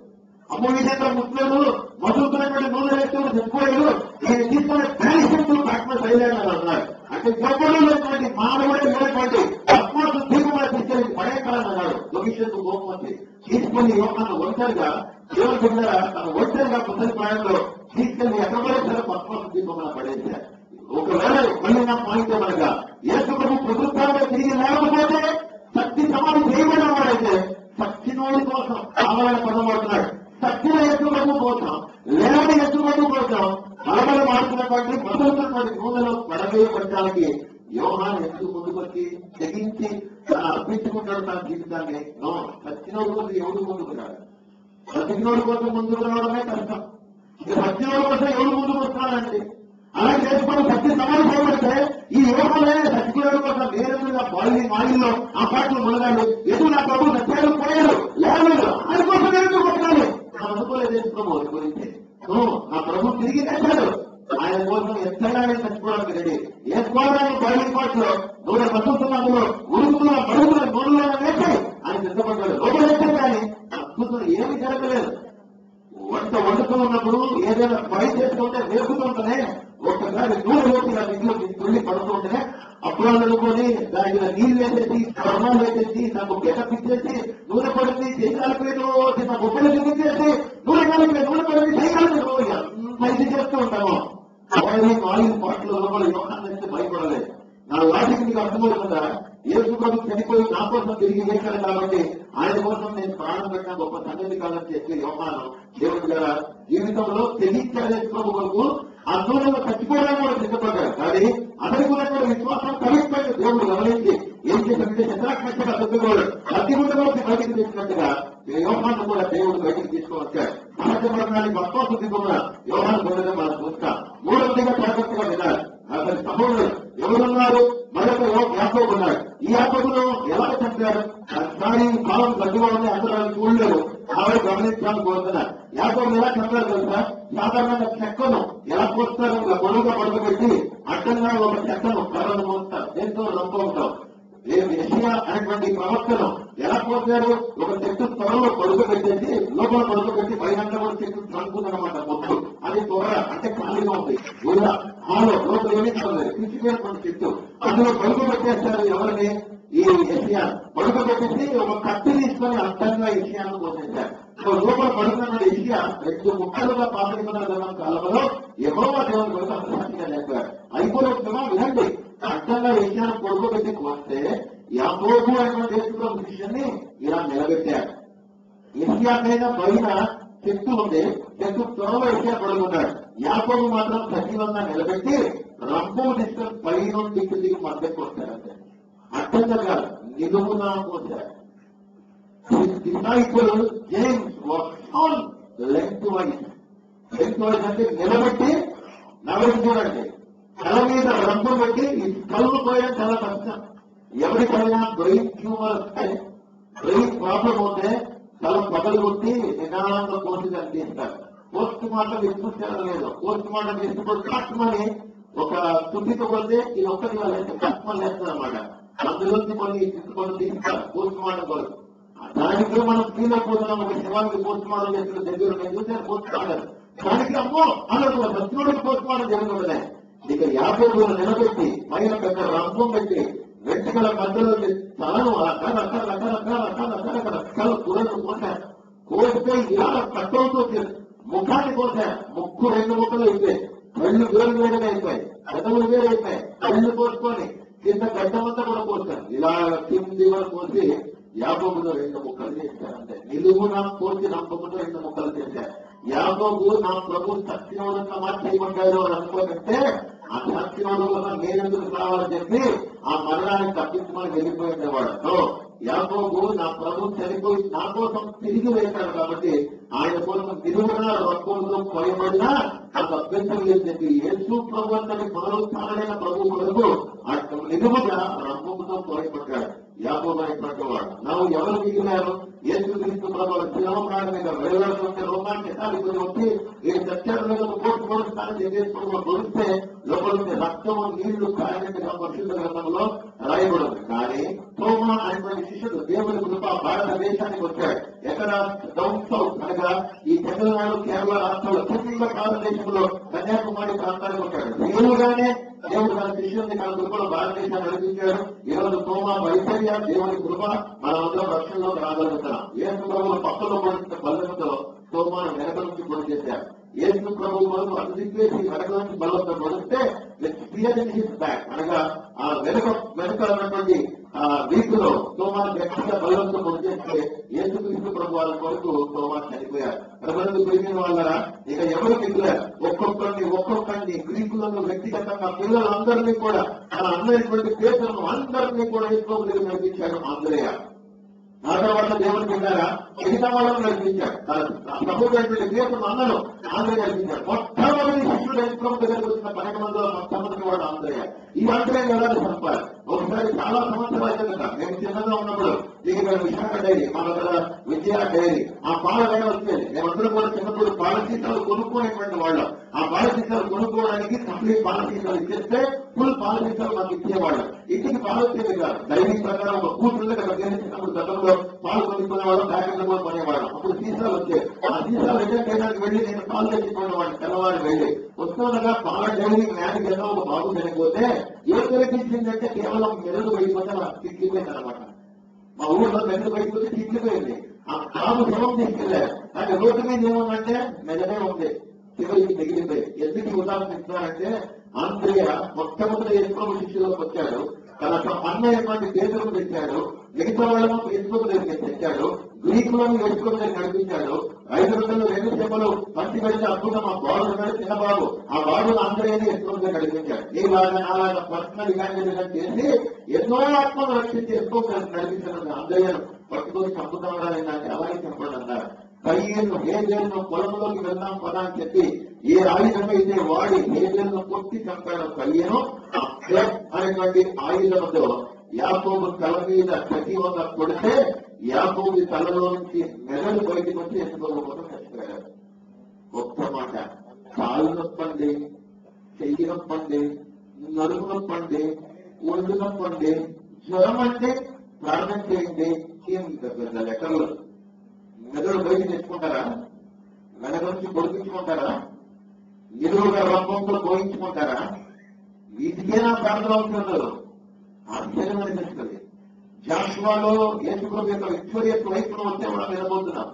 అప్పుడు విధంగా ముస్లింలు మధుతున్నటువంటి నూనె వేస్తే చనిపోయాడు. నేను తీసుకునే ప్యారిశంతులు ప్రాక్టీస్ అయ్యాడు అన్నారు. అంటే ఎవరు లేనటువంటి మానవుడే లేనటువంటి ఆత్మకు దీపమైన తీసుకెళ్ళి పడే కాలం అన్నాడు. భవిష్యత్తు గోపతి తీసుకుని యోహాను ఒంటరిగా దేవుని దగ్గర తన ఒంటరిగా ముసలి ప్రాయంలో తీసుకెళ్లి ఎక్కడ సరే పద్మాసు దీపమైన పడేశారు. ఒకవేళ మళ్ళీ నా పాయింట్ ఏమనగా యేసు ప్రభు ప్రభుత్వంలో తిరిగి లేకపోతే శక్తి సమాధి చేయబడిన వాడైతే సత్యనోడి కోసం కావాలని పదమవుతున్నాడు. సత్యం యేసు ప్రభు కోసం, లేని యేసు ప్రభు కోసం కలబలు మాడుతున్నటువంటి మొదలుతున్నటువంటి నూనెలో పడవేయబడటానికి యోహాను ఎందుకు ముందుకొచ్చి తెగించి అర్పించుకుంటాడు తన జీవితాన్ని? నో, సత్యనోడి కోసం ఎవడు ముందుకు రాడు. సత్యనోడి కోసం ముందుకు రావడమే కష్టం. ఇక సత్యనోడి కోసం ఎవడు ముందుకు వస్తున్నాడంటే అలా చేసుకుని సత్య సమాధి చేయబడితే ఈ యువకులే సత్యకుడు కోసం వేరే బాయిలింగ్ ఆయిల్లో ఆ పాటలు మునగాడు. ఎదురు నా ప్రభు సత్యాలు పోయాడు లేదు ఆయన కోసం ఎందుకు కొట్టాలి? మనం అనుకోలేదు ప్రభు గురించి. నా ప్రభు తిరిగి తెచ్చాడు. ఆయన కోసం ఎంతైనా చచ్చిపోవడానికి రెడీ. ఏ స్కోరాన్ని బాయిలింగ్ పాటలో నూనె బతుకుతున్న అందులో ఉడుకుతున్న పడుకున్న నూనెలో వేసి ఆయన సిద్ధపడ్డాడు. లోపల వేసాడు కానీ అద్భుతం ఏమి జరగలేదు. వండుతూ ఉన్నప్పుడు ఏదైనా ఫ్రై చేసుకుంటే వేపుతుంటేనే ఒక్కసారి నూనె వేసి నా ఇంట్లో తుల్లి పడుతుంటేనే అప్పుడు అనుకొని దాని మీద నీళ్ళు వేసేసి పర్మాలు వేసేసి నాకు గెటపిచ్చేసి నూనె పడింది చేయగలిపేదో నా బొబ్బలు చూపించేసి నూనె పడింది చేయగలిపేదో ఎంత ఇది చేస్తూ ఉంటాము. ఆయిల్ పాటలు లోపల యోహాను అయితే భయపడలేదు. నా లాజిక్ మీకు అర్థమవుతుందా? యేసు ప్రభు చనిపోయి నా కోసం తిరిగి వేశాడు కాబట్టి ఆయన కోసం నేను ప్రాణం పెట్టిన గొప్ప సంగతి కాదని చెప్పి యోహాను దేవుడి గారు జీవితంలో తెలియచాడు. యేసు ప్రభు వరకు ఆ దూరంలో చచ్చిపోవడానికి కూడా సిద్ధపడ్డాడు. కానీ అతనికి ఉన్నటువంటి విశ్వాసం కమిట్మెంట్ దేవుడు గమనించి ఏం చేశాడంటే చంద్రాక్షగా సర్దుకోడు అగ్నిగుండంలోకి బయటికి తెచ్చినట్టుగా యోహాను కూడా దేవుడు బయటికి తీసుకువచ్చాడు. సహజపడడానికి భక్తం దిగున్న యోహాను కూడా మనం చూస్తాం. మూడవదిగా జాగ్రత్తగా వినాలి. అతని సహోదరుడు ఎవరున్నారు? మరొక యాకోబు ఉన్నాడు. ఈ యాకోబును ఎలా చంపారు? కానీ కాలం గడ్డుగా ఉంది, అందరూ చూడలేరు. ఆవిడ గమనించాలని కోరుతున్నారు. యాకోబు ఎలా చంపారు తెలుసా? సాధారణంగా చెక్కను ఎలా పోస్తారు? ఇలా గొడవగా పడుకోబెట్టి అడ్డంగా ఒక చెక్కను కర్రను పోస్తారు. దేంతో రంపుతాం. యెషయా అనేటువంటి ప్రవక్తను ఎలా పోతారు? ఒక చెట్టు త్వరలో పడుకోబెట్టేసి లోపల పడుకోబెట్టి పైనంతా కూడా చెట్టు చంపుతుందన్నమాట. మొత్తం అది త్వర అంటే ఖాళీగా ఉంది. ఊళ్ళ హాలో లోపల ఏమీ చదవలేదు. పిచ్చిపోయినటువంటి చెట్టు అందులో పడుకోబెట్టేస్తారు. ఎవరిని? ఈ యెషయా పడుకోబెట్టేసి ఒక కత్తి తీసుకొని అర్థంగా యెషయాను పోసేశారు. లోపల పడుతున్న యెషయా 2 ముక్కలుగా పాత్రికల కాలంలో యెహోవా దేవుని కొరకు అంతర్సాక్షిగా చెప్పారు. అయిపోయిన వినండి. అర్థంగా యెషయాను పడుకోబెట్టి పోస్తే యాకోబు అనేటువంటి యేసు విషయాన్ని ఇలా నిలబెట్టారు. యెషయాకైనా పైన చెట్టు ఉంది. చెట్టు త్వరలో యెషయా పడుకున్నాడు. యాకోబు మాత్రం సజీవంగా నిలబెట్టి రంపు తీసుకొని పై నుండి దిగి మధ్యకు వస్తారంటే అర్థంగా కాదు, నిలువునా పోతారు. Disciple James was on length wise. Length wise అంటే నిలబెట్టి నవరికి చూడండి. తల మీద రంపు పెట్టి ఈ కళ్ళు పోయడం చాలా కష్టం. ఎవరికైనా బ్రెయిన్ ట్యూమర్ వస్తే, బ్రెయిన్ ప్రాబ్లం ఉంటే తల పగలు కొట్టి నిదానంగా కోసి తీస్తారు. పోస్ట్ మార్టం ఇష్టం లేదు. పోస్ట్ మార్టం ఇష్టపడి కష్టమని ఒక తుట్టితో కొడితే ఇది ఒక్కటి వాళ్ళంటే కష్టమని వేస్తారు అన్నమాట. అందులోంచి కొన్ని తీసుకొని తీస్తారు పోస్ట్ మార్టం కొరకు. దానికి మనం ఫీల్ అయిపోతున్నాం. ఒక శవానికి పోస్ట్ మార్టం చేసిన దగ్గర చూసారు పోస్ట్ మార్టం. దానికి అమ్మో అన్నట్టు సత్యుడికి పోస్ట్ మార్టం జరుగుతుండే. ఇక యాకోబు నిలబెట్టి పైన పెద్ద రంపం పెట్టి వెంటకల మధ్యలో తలను రకరకాల కూరలు కోసారు. కోస్తే ఇలా కట్టవుతూ ముఖాన్ని కోసారు. ముక్కు 2 ముక్కలు అయిపోయాయి. కళ్ళు వేరుగా అయిపోయాయి. పెదవులు వేరైపోయాయి. కళ్ళు కోసుకొని కింద గడ్డమంతా కూడా కోసారు. ఇలా కింది కూడా కోసి యాకోబులో 2 ముక్కలు చేశారంటే నిలువున కోసి నమ్మకంతో 2 ముక్కలు చేశారు. యాకోబు నా ప్రభు సత్యవంతంగా చేయమంటారు అని అనుకోకంటే ఆ సత్యవాడు వల్ల నేనెందుకు కావాలని చెప్పి ఆ మరణాన్ని తప్పించుకొని వెళ్ళిపోయేవాడు. యాకోబు నా ప్రభు చనిపోయి నా కోసం తిరిగి వేశాడు కాబట్టి ఆయన కోసం తిరుగున రక్తంతో పోయబడినా నాకు అభ్యంతరం లేదని చెప్పి యేసు ప్రభు అంతటి పునరుత్థానమైన ప్రభు కొరకు నిలువుగా రక్తంతో పోయబడ్డాడు యాకోబు అనేటువంటి వాడు. నాకు ఎవరు మిగిలారు? యేసు క్రీస్తు ప్రభు శిలవప్రాణం మీద వెళ్ళాడుతుంటే రోమాన్ని ఎట్టాలి వచ్చి ఈ సత్యాలను పోట్టుకోవడానికి చేసేసుకుని కొలిస్తే లోపలికి రక్తము నీళ్లు కారణంగా పరిశుద్ధ గ్రంథంలో రాయబడింది. కానీ తోమా అనేటువంటి శిష్యుడు దేవుని కృప భారతదేశానికి వచ్చాడు. ఎక్కడ? డౌన్ సౌత్ అనగా ఈ తమిళనాడు కేరళ రాష్ట్రంలో కింద భారతదేశంలో కన్యాకుమారి ప్రాంతానికి వచ్చాడు. దేవుడుగానే దేవుడు తన శిష్యుల్ని తన కృపలో భారతదేశాన్ని నడిపించాడు. ఈరోజు తోమా వైద్య దేవుని కృప మనమందరం రక్షణలోకి రాగలుగుతున్నాం. యేసు ప్రభువుల పక్కలో పడిన బలంతో తోమాను వెనక నుంచి పొడి చేశారు. యేసు ప్రభు కొరకు అందుకేసి వెనక నుంచి బలంతో పొడిస్తే బ్యాక్ అనగా ఆ వెనుక ఉన్నటువంటి వీటిలో తోమాను గట్టిగా బలంతో పొడి చేస్తే యేసు క్రీస్తు ప్రభు వాళ్ళ కొరకు తోమాను చనిపోయారు. ప్రభుత్వ పెరిగిన వాళ్ళ ఇక ఎవరు మిగిలారు? ఒక్కొక్కరిని గ్రీకులను వ్యక్తిగతంగా పిల్లలందరినీ కూడా తన అన్నటువంటి పేదలను అందరినీ కూడా యేసు నడిపించాడు ఆంధ్రయ్య. ఆ తర్వాత దేవుని పిల్లారా మిగతా వాళ్ళని నడిపించాడు. ప్రభుత్వ పేదలను అందరూ ఆంధ్రయ్య నడిపించాడు. మొట్టమొదటి శిష్యుడు యేసు దగ్గరకు వచ్చిన 12 మందిలో మొట్టమొదటి వాడు ఆంధ్రయ్య. ఈ ఆంధ్రయ్య వెళ్ళాలి సంపాలి. ఒకసారి చాలా సంవత్సరాల కిందట మేము చిన్నగా ఉన్నప్పుడు ఇక్కడ విశాఖ డైరీ, మన దగ్గర విజయ డైరీ, ఆ పాల వేడ వచ్చేది. మేమందరం కూడా చిన్నప్పుడు పాల సీసాలు కొనుక్కునేటువంటి వాళ్ళం. ఆ పాల సీసాలు కొనుక్కోవడానికి కంప్లీట్ పాల సీసాలు ఇచ్చేస్తే ఫుల్ పాల సీసాలు మాకు ఇచ్చేవాళ్ళం. ఇంటికి పాలు వచ్చేది కాదు. డైరీ ప్రకారం ఒక కూతురు అక్కడ చిన్నప్పుడు గతంలో పాలు కొనుక్కునేవాళ్ళం, ప్యాకెట్లు కూడా కొనేవాళ్ళం. అప్పుడు సీసాలు వచ్చేది. ఆ సీసాలు రిటర్న్ చేయడానికి వెళ్ళి నేను పాలు తెచ్చుకునేవాడిని. తెల్లవారు వెళ్ళి వస్తుండగా పాల డైరీ మ్యాన్ ఏదో ఒక బాబు చనిపోతే ఏ తెలిపించిందంటే కేవలం మెరుగు పడిపోతే నాకు తిట్టిపోయింది అనమాట. మా ఊళ్ళో మెరుగు పడిపోతే తిట్టిపోయింది. ఆ బాబు శవం తీసుకెళ్లారు. కానీ రోడ్డు మీద ఏముందంటే మెదడే ఉంది, చివరికి మిగిలిపోయి. ఎందుకు ఉదాహరణ ఇస్తున్నారంటే ఆంధ్రయ్య మొట్టమొదటి యేసు శిష్యులకు వచ్చాడు. తన అన్నయ్యటువంటి పేదలకు తెచ్చాడు. మిగతా వాళ్ళను యేసు దగ్గరికి తెచ్చాడు. గ్రీకులను యేసు దగ్గర నడిపించాడు. 500 2 చెంపలు పంచి పెడితే అద్భుతం ఆ బాబు ఉన్నాడు, చిన్న బాబు. ఆ బాబును ఆంధ్రయ్యని యేసు దగ్గర నడిపించాడు. నీలాగా అలాగా పర్సనల్ ఇవాంజలిజం చేసి ఎన్నో ఆత్మను రక్షించి యేసు నడిపించాడు. ఆంధ్రయ్యను పట్టుకొని చంపుతామని నాకు అలాగే చెప్పండి అన్నారు. కయ్యేను హేబేలును పొలంలోకి వెళ్దాం పదా అని చెప్పి ఏ ఆయుధం అయితే వాడి హేబేలును కొట్టి చంపాడు కయ్యేను అనేటువంటి ఆయుధంతో యాకోబు తల మీద సజీవంగా కొడితే యాకోబు తలలో నుంచి మెదడు బయటకు వచ్చి ఎత్తుకోవడం కోసం చచ్చిపోయాడు. గొప్ప మాట. కాలు నొప్పండి, చెయ్యి నొప్పండి, నడుము నొప్పండి, ఒళ్ళు నొప్పండి, జ్వరం అంటే ప్రార్థన చేయండి. ఏం పెద్ద లెక్కలు మెదడు బయట తెచ్చుకుంటారా? వెనక నుంచి పొడిపించుకుంటారా? నిలువుగా రక్తంతో పోయించుకుంటారా? వీటికే నా ప్రార్థన అవసరం. ఆశ్చర్యం అనిపిస్తుంది. జాషువాలో యేసుప్రభు యొక్క విక్టోరియస్ వైపును వస్తే మనం వినబోతున్నాం.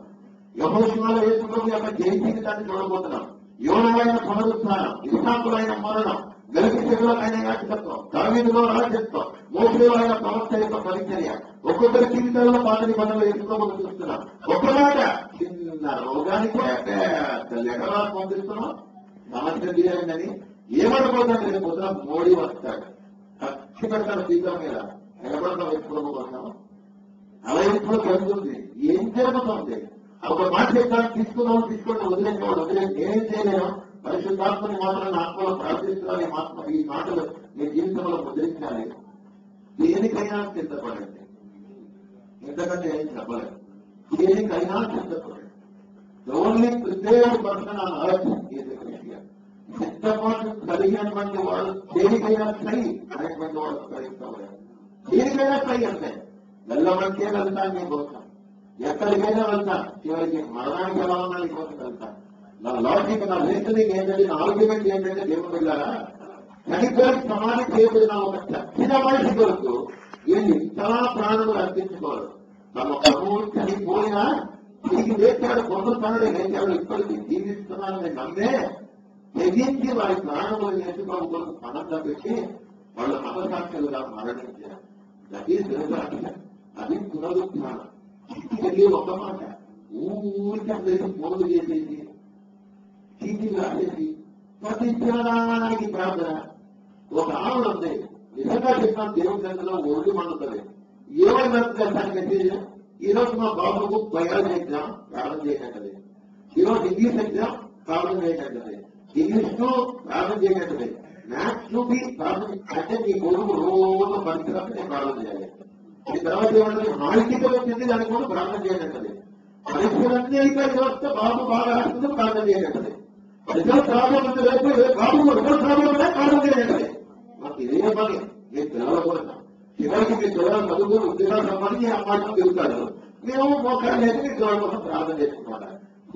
యెహోషువలో యేసుప్రభు యొక్క జయ జీవితాన్ని చూడబోతున్నాం. యోనమైన పునరుత్థానం, ఇస్సాకులైన మరణం, వెలుగులో యాజకత్వం, దావీదులో రాజత్వం, మోషేలో అయిన ప్రవక్త యొక్క పరిచర్య, ఒక్కొక్కరి జీవితాల్లో పాత నిబంధనలు యేసుప్రభును చూస్తున్నాం. ఒక్క మాట, చిన్న రోగానికి లెటరా పొందిస్తున్నాం. సమస్య తీయాలని ఏమనుకోతాం? రేపు పొద్దున మోడీ వస్తాడు, ఖర్చు పెడతాడు సీతం మీద. నిలబడతాం యేసుప్రభు కోసం. అలా ఎప్పుడు జరుగుతుంది. ఏం జరుగుతుంది? ఒక మాట చెప్తాను, తీసుకోండి, వదిలేసేవాడు వదిలేదు. నేనేం చేయలేను. పరిశుద్ధాత్మని మాత్రం ఆత్మలో ప్రార్థిస్తున్నాను. ఈ మాటలు మీ జీవితంలో ముద్రించాలి. దేనికైనా సిద్ధపడండి. ఎందుకంటే ఏం చెప్పలేదు. దేనికైనా సిద్ధపడండి. Only prepared person on earth is a Christian. సిద్ధపాటు కలిగినటువంటి వాడు దేనికైనా సై అనేటువంటి వాడు కలిగిస్తాడు. దేనికైనా సై అంటే వెళ్ళమంటే వెళ్తాను నీకోసం, ఎక్కడికైనా వెళ్తాను, చివరికి మరణానికి ఎలా ఉన్నా నీకోసం వెళ్తాను. నా లాజిక్, నా రీజనింగ్ ఏంటంటే, నా ఆర్గ్యుమెంట్ ఏంటంటే, దేవుడు వెళ్ళారా చనిపోయి సమాధి చేయబడిన ఒక చచ్చిన మనిషి కొరకు వీళ్ళు చాలా ప్రాణులు అర్పించుకోరు. తమ ప్రభువు చనిపోయినా తిరిగి లేచాడు, పొందుతాడు, లేచాడు, ఇప్పటికీ జీవిస్తున్నానని నమ్మే తెగించి వారి ప్రాణములు యేసు ప్రభు కొరకు పనంగా పెట్టి వాళ్ళు మతసాక్షులుగా మరణించారు. అది దుర్గాక్ష, అది పునరుత్థానం. ఇంటికి ఒక మాట ఊరికి అందరికీ ఫోన్లు చేసేసి చీటీలు రాసేసి ప్రతి చిన్నదానికి ప్రార్థన, ఒక ఆవిడ ఉంది, నిజంగా చెప్పిన దేవుడి దగ్గర ఒళ్ళు మండుతుంది. ఏమైనా దానికి ఈ రోజు మా బాబుకు బయాలజీ ఎగ్జామ్ ప్రారంభం చేయకండి, ఈరోజు ఇంగ్లీష్ ఎగ్జామ్ ప్రారంభం చేయకండి, ఇంగ్లీష్ ను ప్రారంభం చేయకండి, మ్యాథ్స్ ను ప్రారంభం అంటే మీ కొడుకు రోజు పరిస్థితులకు నేను ప్రారంభం చేయాలి. ఈ తర్వాత ఏమంటే హాలిటికల్ వచ్చింది, దానికి కూడా ప్రారంభం చేయకండి. పరీక్షలన్నీ అయిపోయిన వస్తే బాబు బాగా రాస్తుంది, ప్రారంభం చేయకండి. రిజల్ట్ ప్రాబ్లం ఉంది, రేపు బాబు రిజల్ట్ ప్రాబ్లం ఉంటే ప్రారంభం చేయకండి. మాకు ఇదే పని మీరు పిల్లల కోసం. చివరికి మీ పిల్లలు చదువుకుని ఉద్యోగాలు సంబంధించి అమ్మాయిని తిరుగుతాడు, మేము మోకాళ్ళు లేదు మీ పిల్లల కోసం ప్రార్థన చేసుకుంటాం.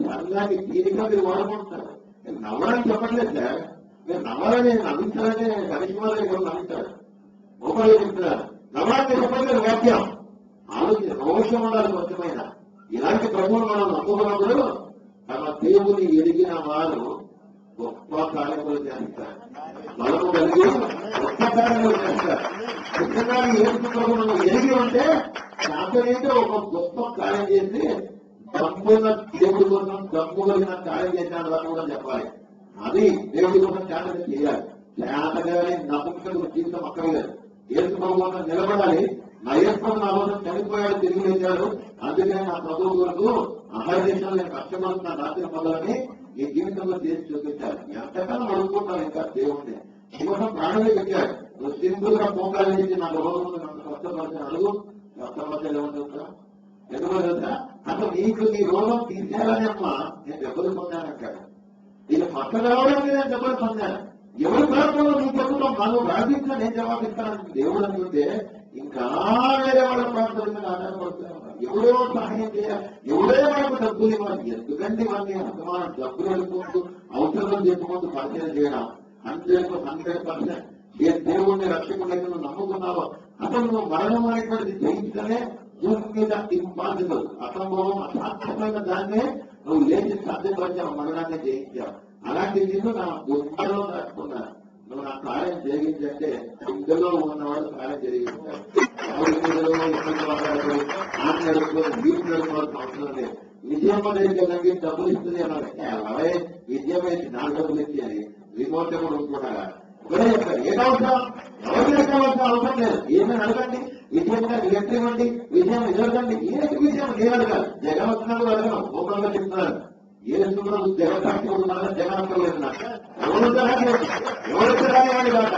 సంఘానికి తీరిక మీరు వాడుకుంటున్నారు. నేను నవ్వాలని చెప్పట్లేదు సార్, మీరు నవ్వాలని నవ్వించాలని కనిష్మాలని కూడా నవ్వుతారు, మోకాళ్ళు చెప్తున్నారు. నవ్వాలని చెప్పట్లేదు, వాక్యం ఆలోచన రోషం ఉండాలి కొంచెమైన. ఇలాంటి ప్రభువులు మనం నమ్ముకున్నప్పుడు తమ దేవుని ఎరిగిన వారు గొప్ప కార్యములు చేస్తారు, బలము కలిగి గొప్ప కార్యములు చేస్తారు. ముఖ్యంగా ఏసు ప్రభు మనం ఎరిగి ఉంటే నాకైతే ఒక గొప్ప కార్యం చేసి దమ్మున్న దేవుడి కోసం దమ్ము కలిగిన కార్యం చేశాను అని కూడా చెప్పాలి. అది దేవుడి కోసం చాలా చేయాలి. చేతగానే నమ్మకం జీవితం అక్కర్లేదు. ఏసు ప్రభు కోసం నిలబడాలి. నా ఏసుప్రభు నా కోసం చనిపోయాడు, తిరిగి లేచాడు, అందుకని నా ప్రభువు కొరకు అహర్నిశలు నేను కష్టపడుతున్న రాత్రి పనులని ఈ జీవితంలో చేసి చూపించాలి. ఎంతకాలం అడుగుకుంటాను ఇంకా దేవుడిని కోసం ప్రాణమే పెట్టాడు. నువ్వు సింపుల్ గా పోకాలు చేసి నా రోగం నన్ను కష్టపడిన అడుగు, కష్టపడ్డాలు ఏమంటుందా ఎందుకో తెలుసా, అసలు నీకు నీ రోగం తీసేయాలని అమ్మా నేను దెబ్బలు పొందానంటాడు. నేను పక్క రావడానికి నేను దెబ్బలు పొందాను. ఎవరి ప్రాంతంలో నీకు చెప్పుతాం, మనం ప్రార్థించినా నేను జవాబిస్తానని దేవుడు అనుకుంటే ఇంకా వేరే వాళ్ళ ప్రాంతాల మీద ఆధారపడుతున్నాం. ఎవరో సహాయం చేయాలి, ఎవరే మనకు డబ్బులు ఇవ్వాలి. ఎందుకంటే ఇవన్నీ అసమానం డబ్బులు వెళ్ళిపోతూ అవసరం చెప్పుకుంటూ పరిచయం చేయడం 100% ఏ దేవుడిని రక్షకుడు నమ్ముకున్నావో అసలు నువ్వు మరణం అనేటువంటిది జయించడమే భూమి మీద ఇంపాసిబుల్, అసంభవం, అసాధ్యమైన దాన్నే నువ్వు లేచి సాధ్యపరిచావు, మరణాన్ని జయించావు. అలాంటి నిన్ను నా గుమ్మలో రాసుకున్నా, నువ్వు నా కార్యం జరిగించంటే ఇందులో ఉన్నవాడు కార్యం జరిగిస్తాడు. ఆమె నడుపుకొని వీటి నడుపుకోవాల్సిన అవసరం లేదు. విజయమ్మ దగ్గరికి డబ్బులు ఇస్తుంది అన్నారు, అలాగే విజయమ్మ ఇచ్చి 4 డబ్బులు ఇచ్చి అని రిమోట్ కూడా ఉంటున్నారా ఒకటే చెప్తారు. ఏదవసరం ఎవరికి కావాల్సిన అవసరం లేదు. ఏమైనా అడగండి, విజయం ఎలక్ట్రిక్ ఇవ్వండి, విజయం ఎదగండి. ఏంటి విజయం నేను అడగాలి, జగన్ వచ్చినప్పుడు అడగను, ఓపెన్గా చెప్తున్నారు. ఏ కూడా జగన్ సాక్షి ఉంటున్నారా, జగన్ అక్కర్లేదు నాకు. ఎవరికి రానివ్వండి కాక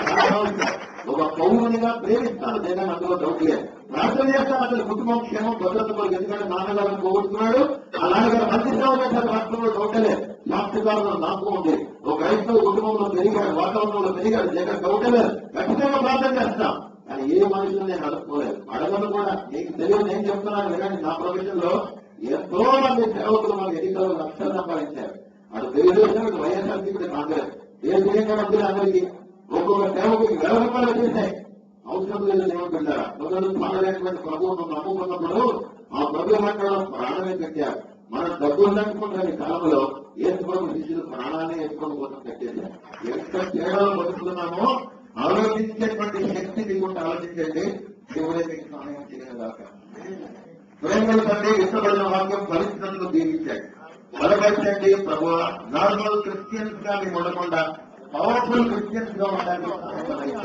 ఒక పౌరునిగా ప్రేమిస్తాను జగన్, అందులో డౌట్ లేదు. ప్రార్థన చేస్తాను అసలు కుటుంబం క్షేమం భద్రత కొరకు. ఎందుకంటే నాన్నగారిని పోగొట్టుకున్నాడు, ఆ నాన్నగారు మంచి సేవ చేశారు, రాష్ట్రంలో డౌట్ లేదు. సాక్షిదారులు నాకు ఉంది. ఒక క్రైస్తవ కుటుంబంలో పెరిగాడు, వాతావరణంలో పెరిగాడు, జగన్ డౌట్ లేదు. ఖచ్చితంగా ప్రార్థన చేస్తాం. కానీ ఏ మనుషులు నేను అడుక్కోలేదు, అడగను కూడా. నీకు తెలియదు, నేను చెప్తున్నాను వినండి. నా ప్రొఫెషన్ లో ఎంతో మంది సేవకులు మనకు ఎన్నికలు లక్షలు సంపాదించారు. అటు తెలుగుదేశం, ఇటు వైఎస్ఆర్సీపీ, కాంగ్రెస్, ఏ దేశంగా మంత్రులు అందరికీ ఒక్కొక్క సేవకుకి 1000 రూపాయలు వచ్చేసాయి. అవసరం లేదు ఏమంటున్నారా, మొదలు పాడలేటువంటి ప్రభువును నమ్ముకున్నప్పుడు ఆ ప్రభు మండలం ప్రాణమే పెట్టారు. మనం డబ్బులు నమ్ముకుంటున్న కాలంలో ఏసు ప్రభు శిష్యులు ప్రాణాన్ని వేసుకోవడం కోసం కట్టేశారు. ఎంత తేడాలు బతుకుతున్నామో ఆలోచించేటువంటి శక్తి మీకుంటే ఆలోచించండి. దేవుడే మీకు సహాయం చేయగలగాక. ప్రేమల తండ్రి ఇష్టపడిన వాక్యం ఫలించినట్లు దీవించాడు. బలపరచండి ప్రభు. నార్మల్ క్రిస్టియన్స్ గా మేము ఉండకుండా పవర్ఫుల్ క్రిస్టియన్స్ గా ఉండడానికి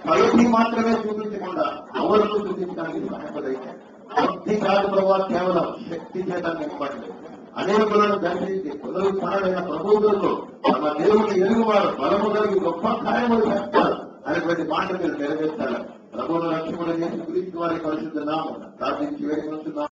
పైకి మాత్రమే చూపించకుండా ఎవరిని చూపించడానికి సహాయపడైంది. భక్తి కాదు ప్రభావ, కేవలం శక్తి చేత నింపండి. అనేకులను దర్శించి పునరుత్థానమైన ప్రభువులకు తమ దేవుని ఎరుగువారు బలము కలిగి గొప్ప కార్యములు చేస్తారు అనేటువంటి మాట మీరు నెరవేర్చాలి. ప్రభువును రక్షకుడు చేసి గురించి వారి పరిశుద్ధ నామం ప్రార్థించి వేడుకుంటున్నాం.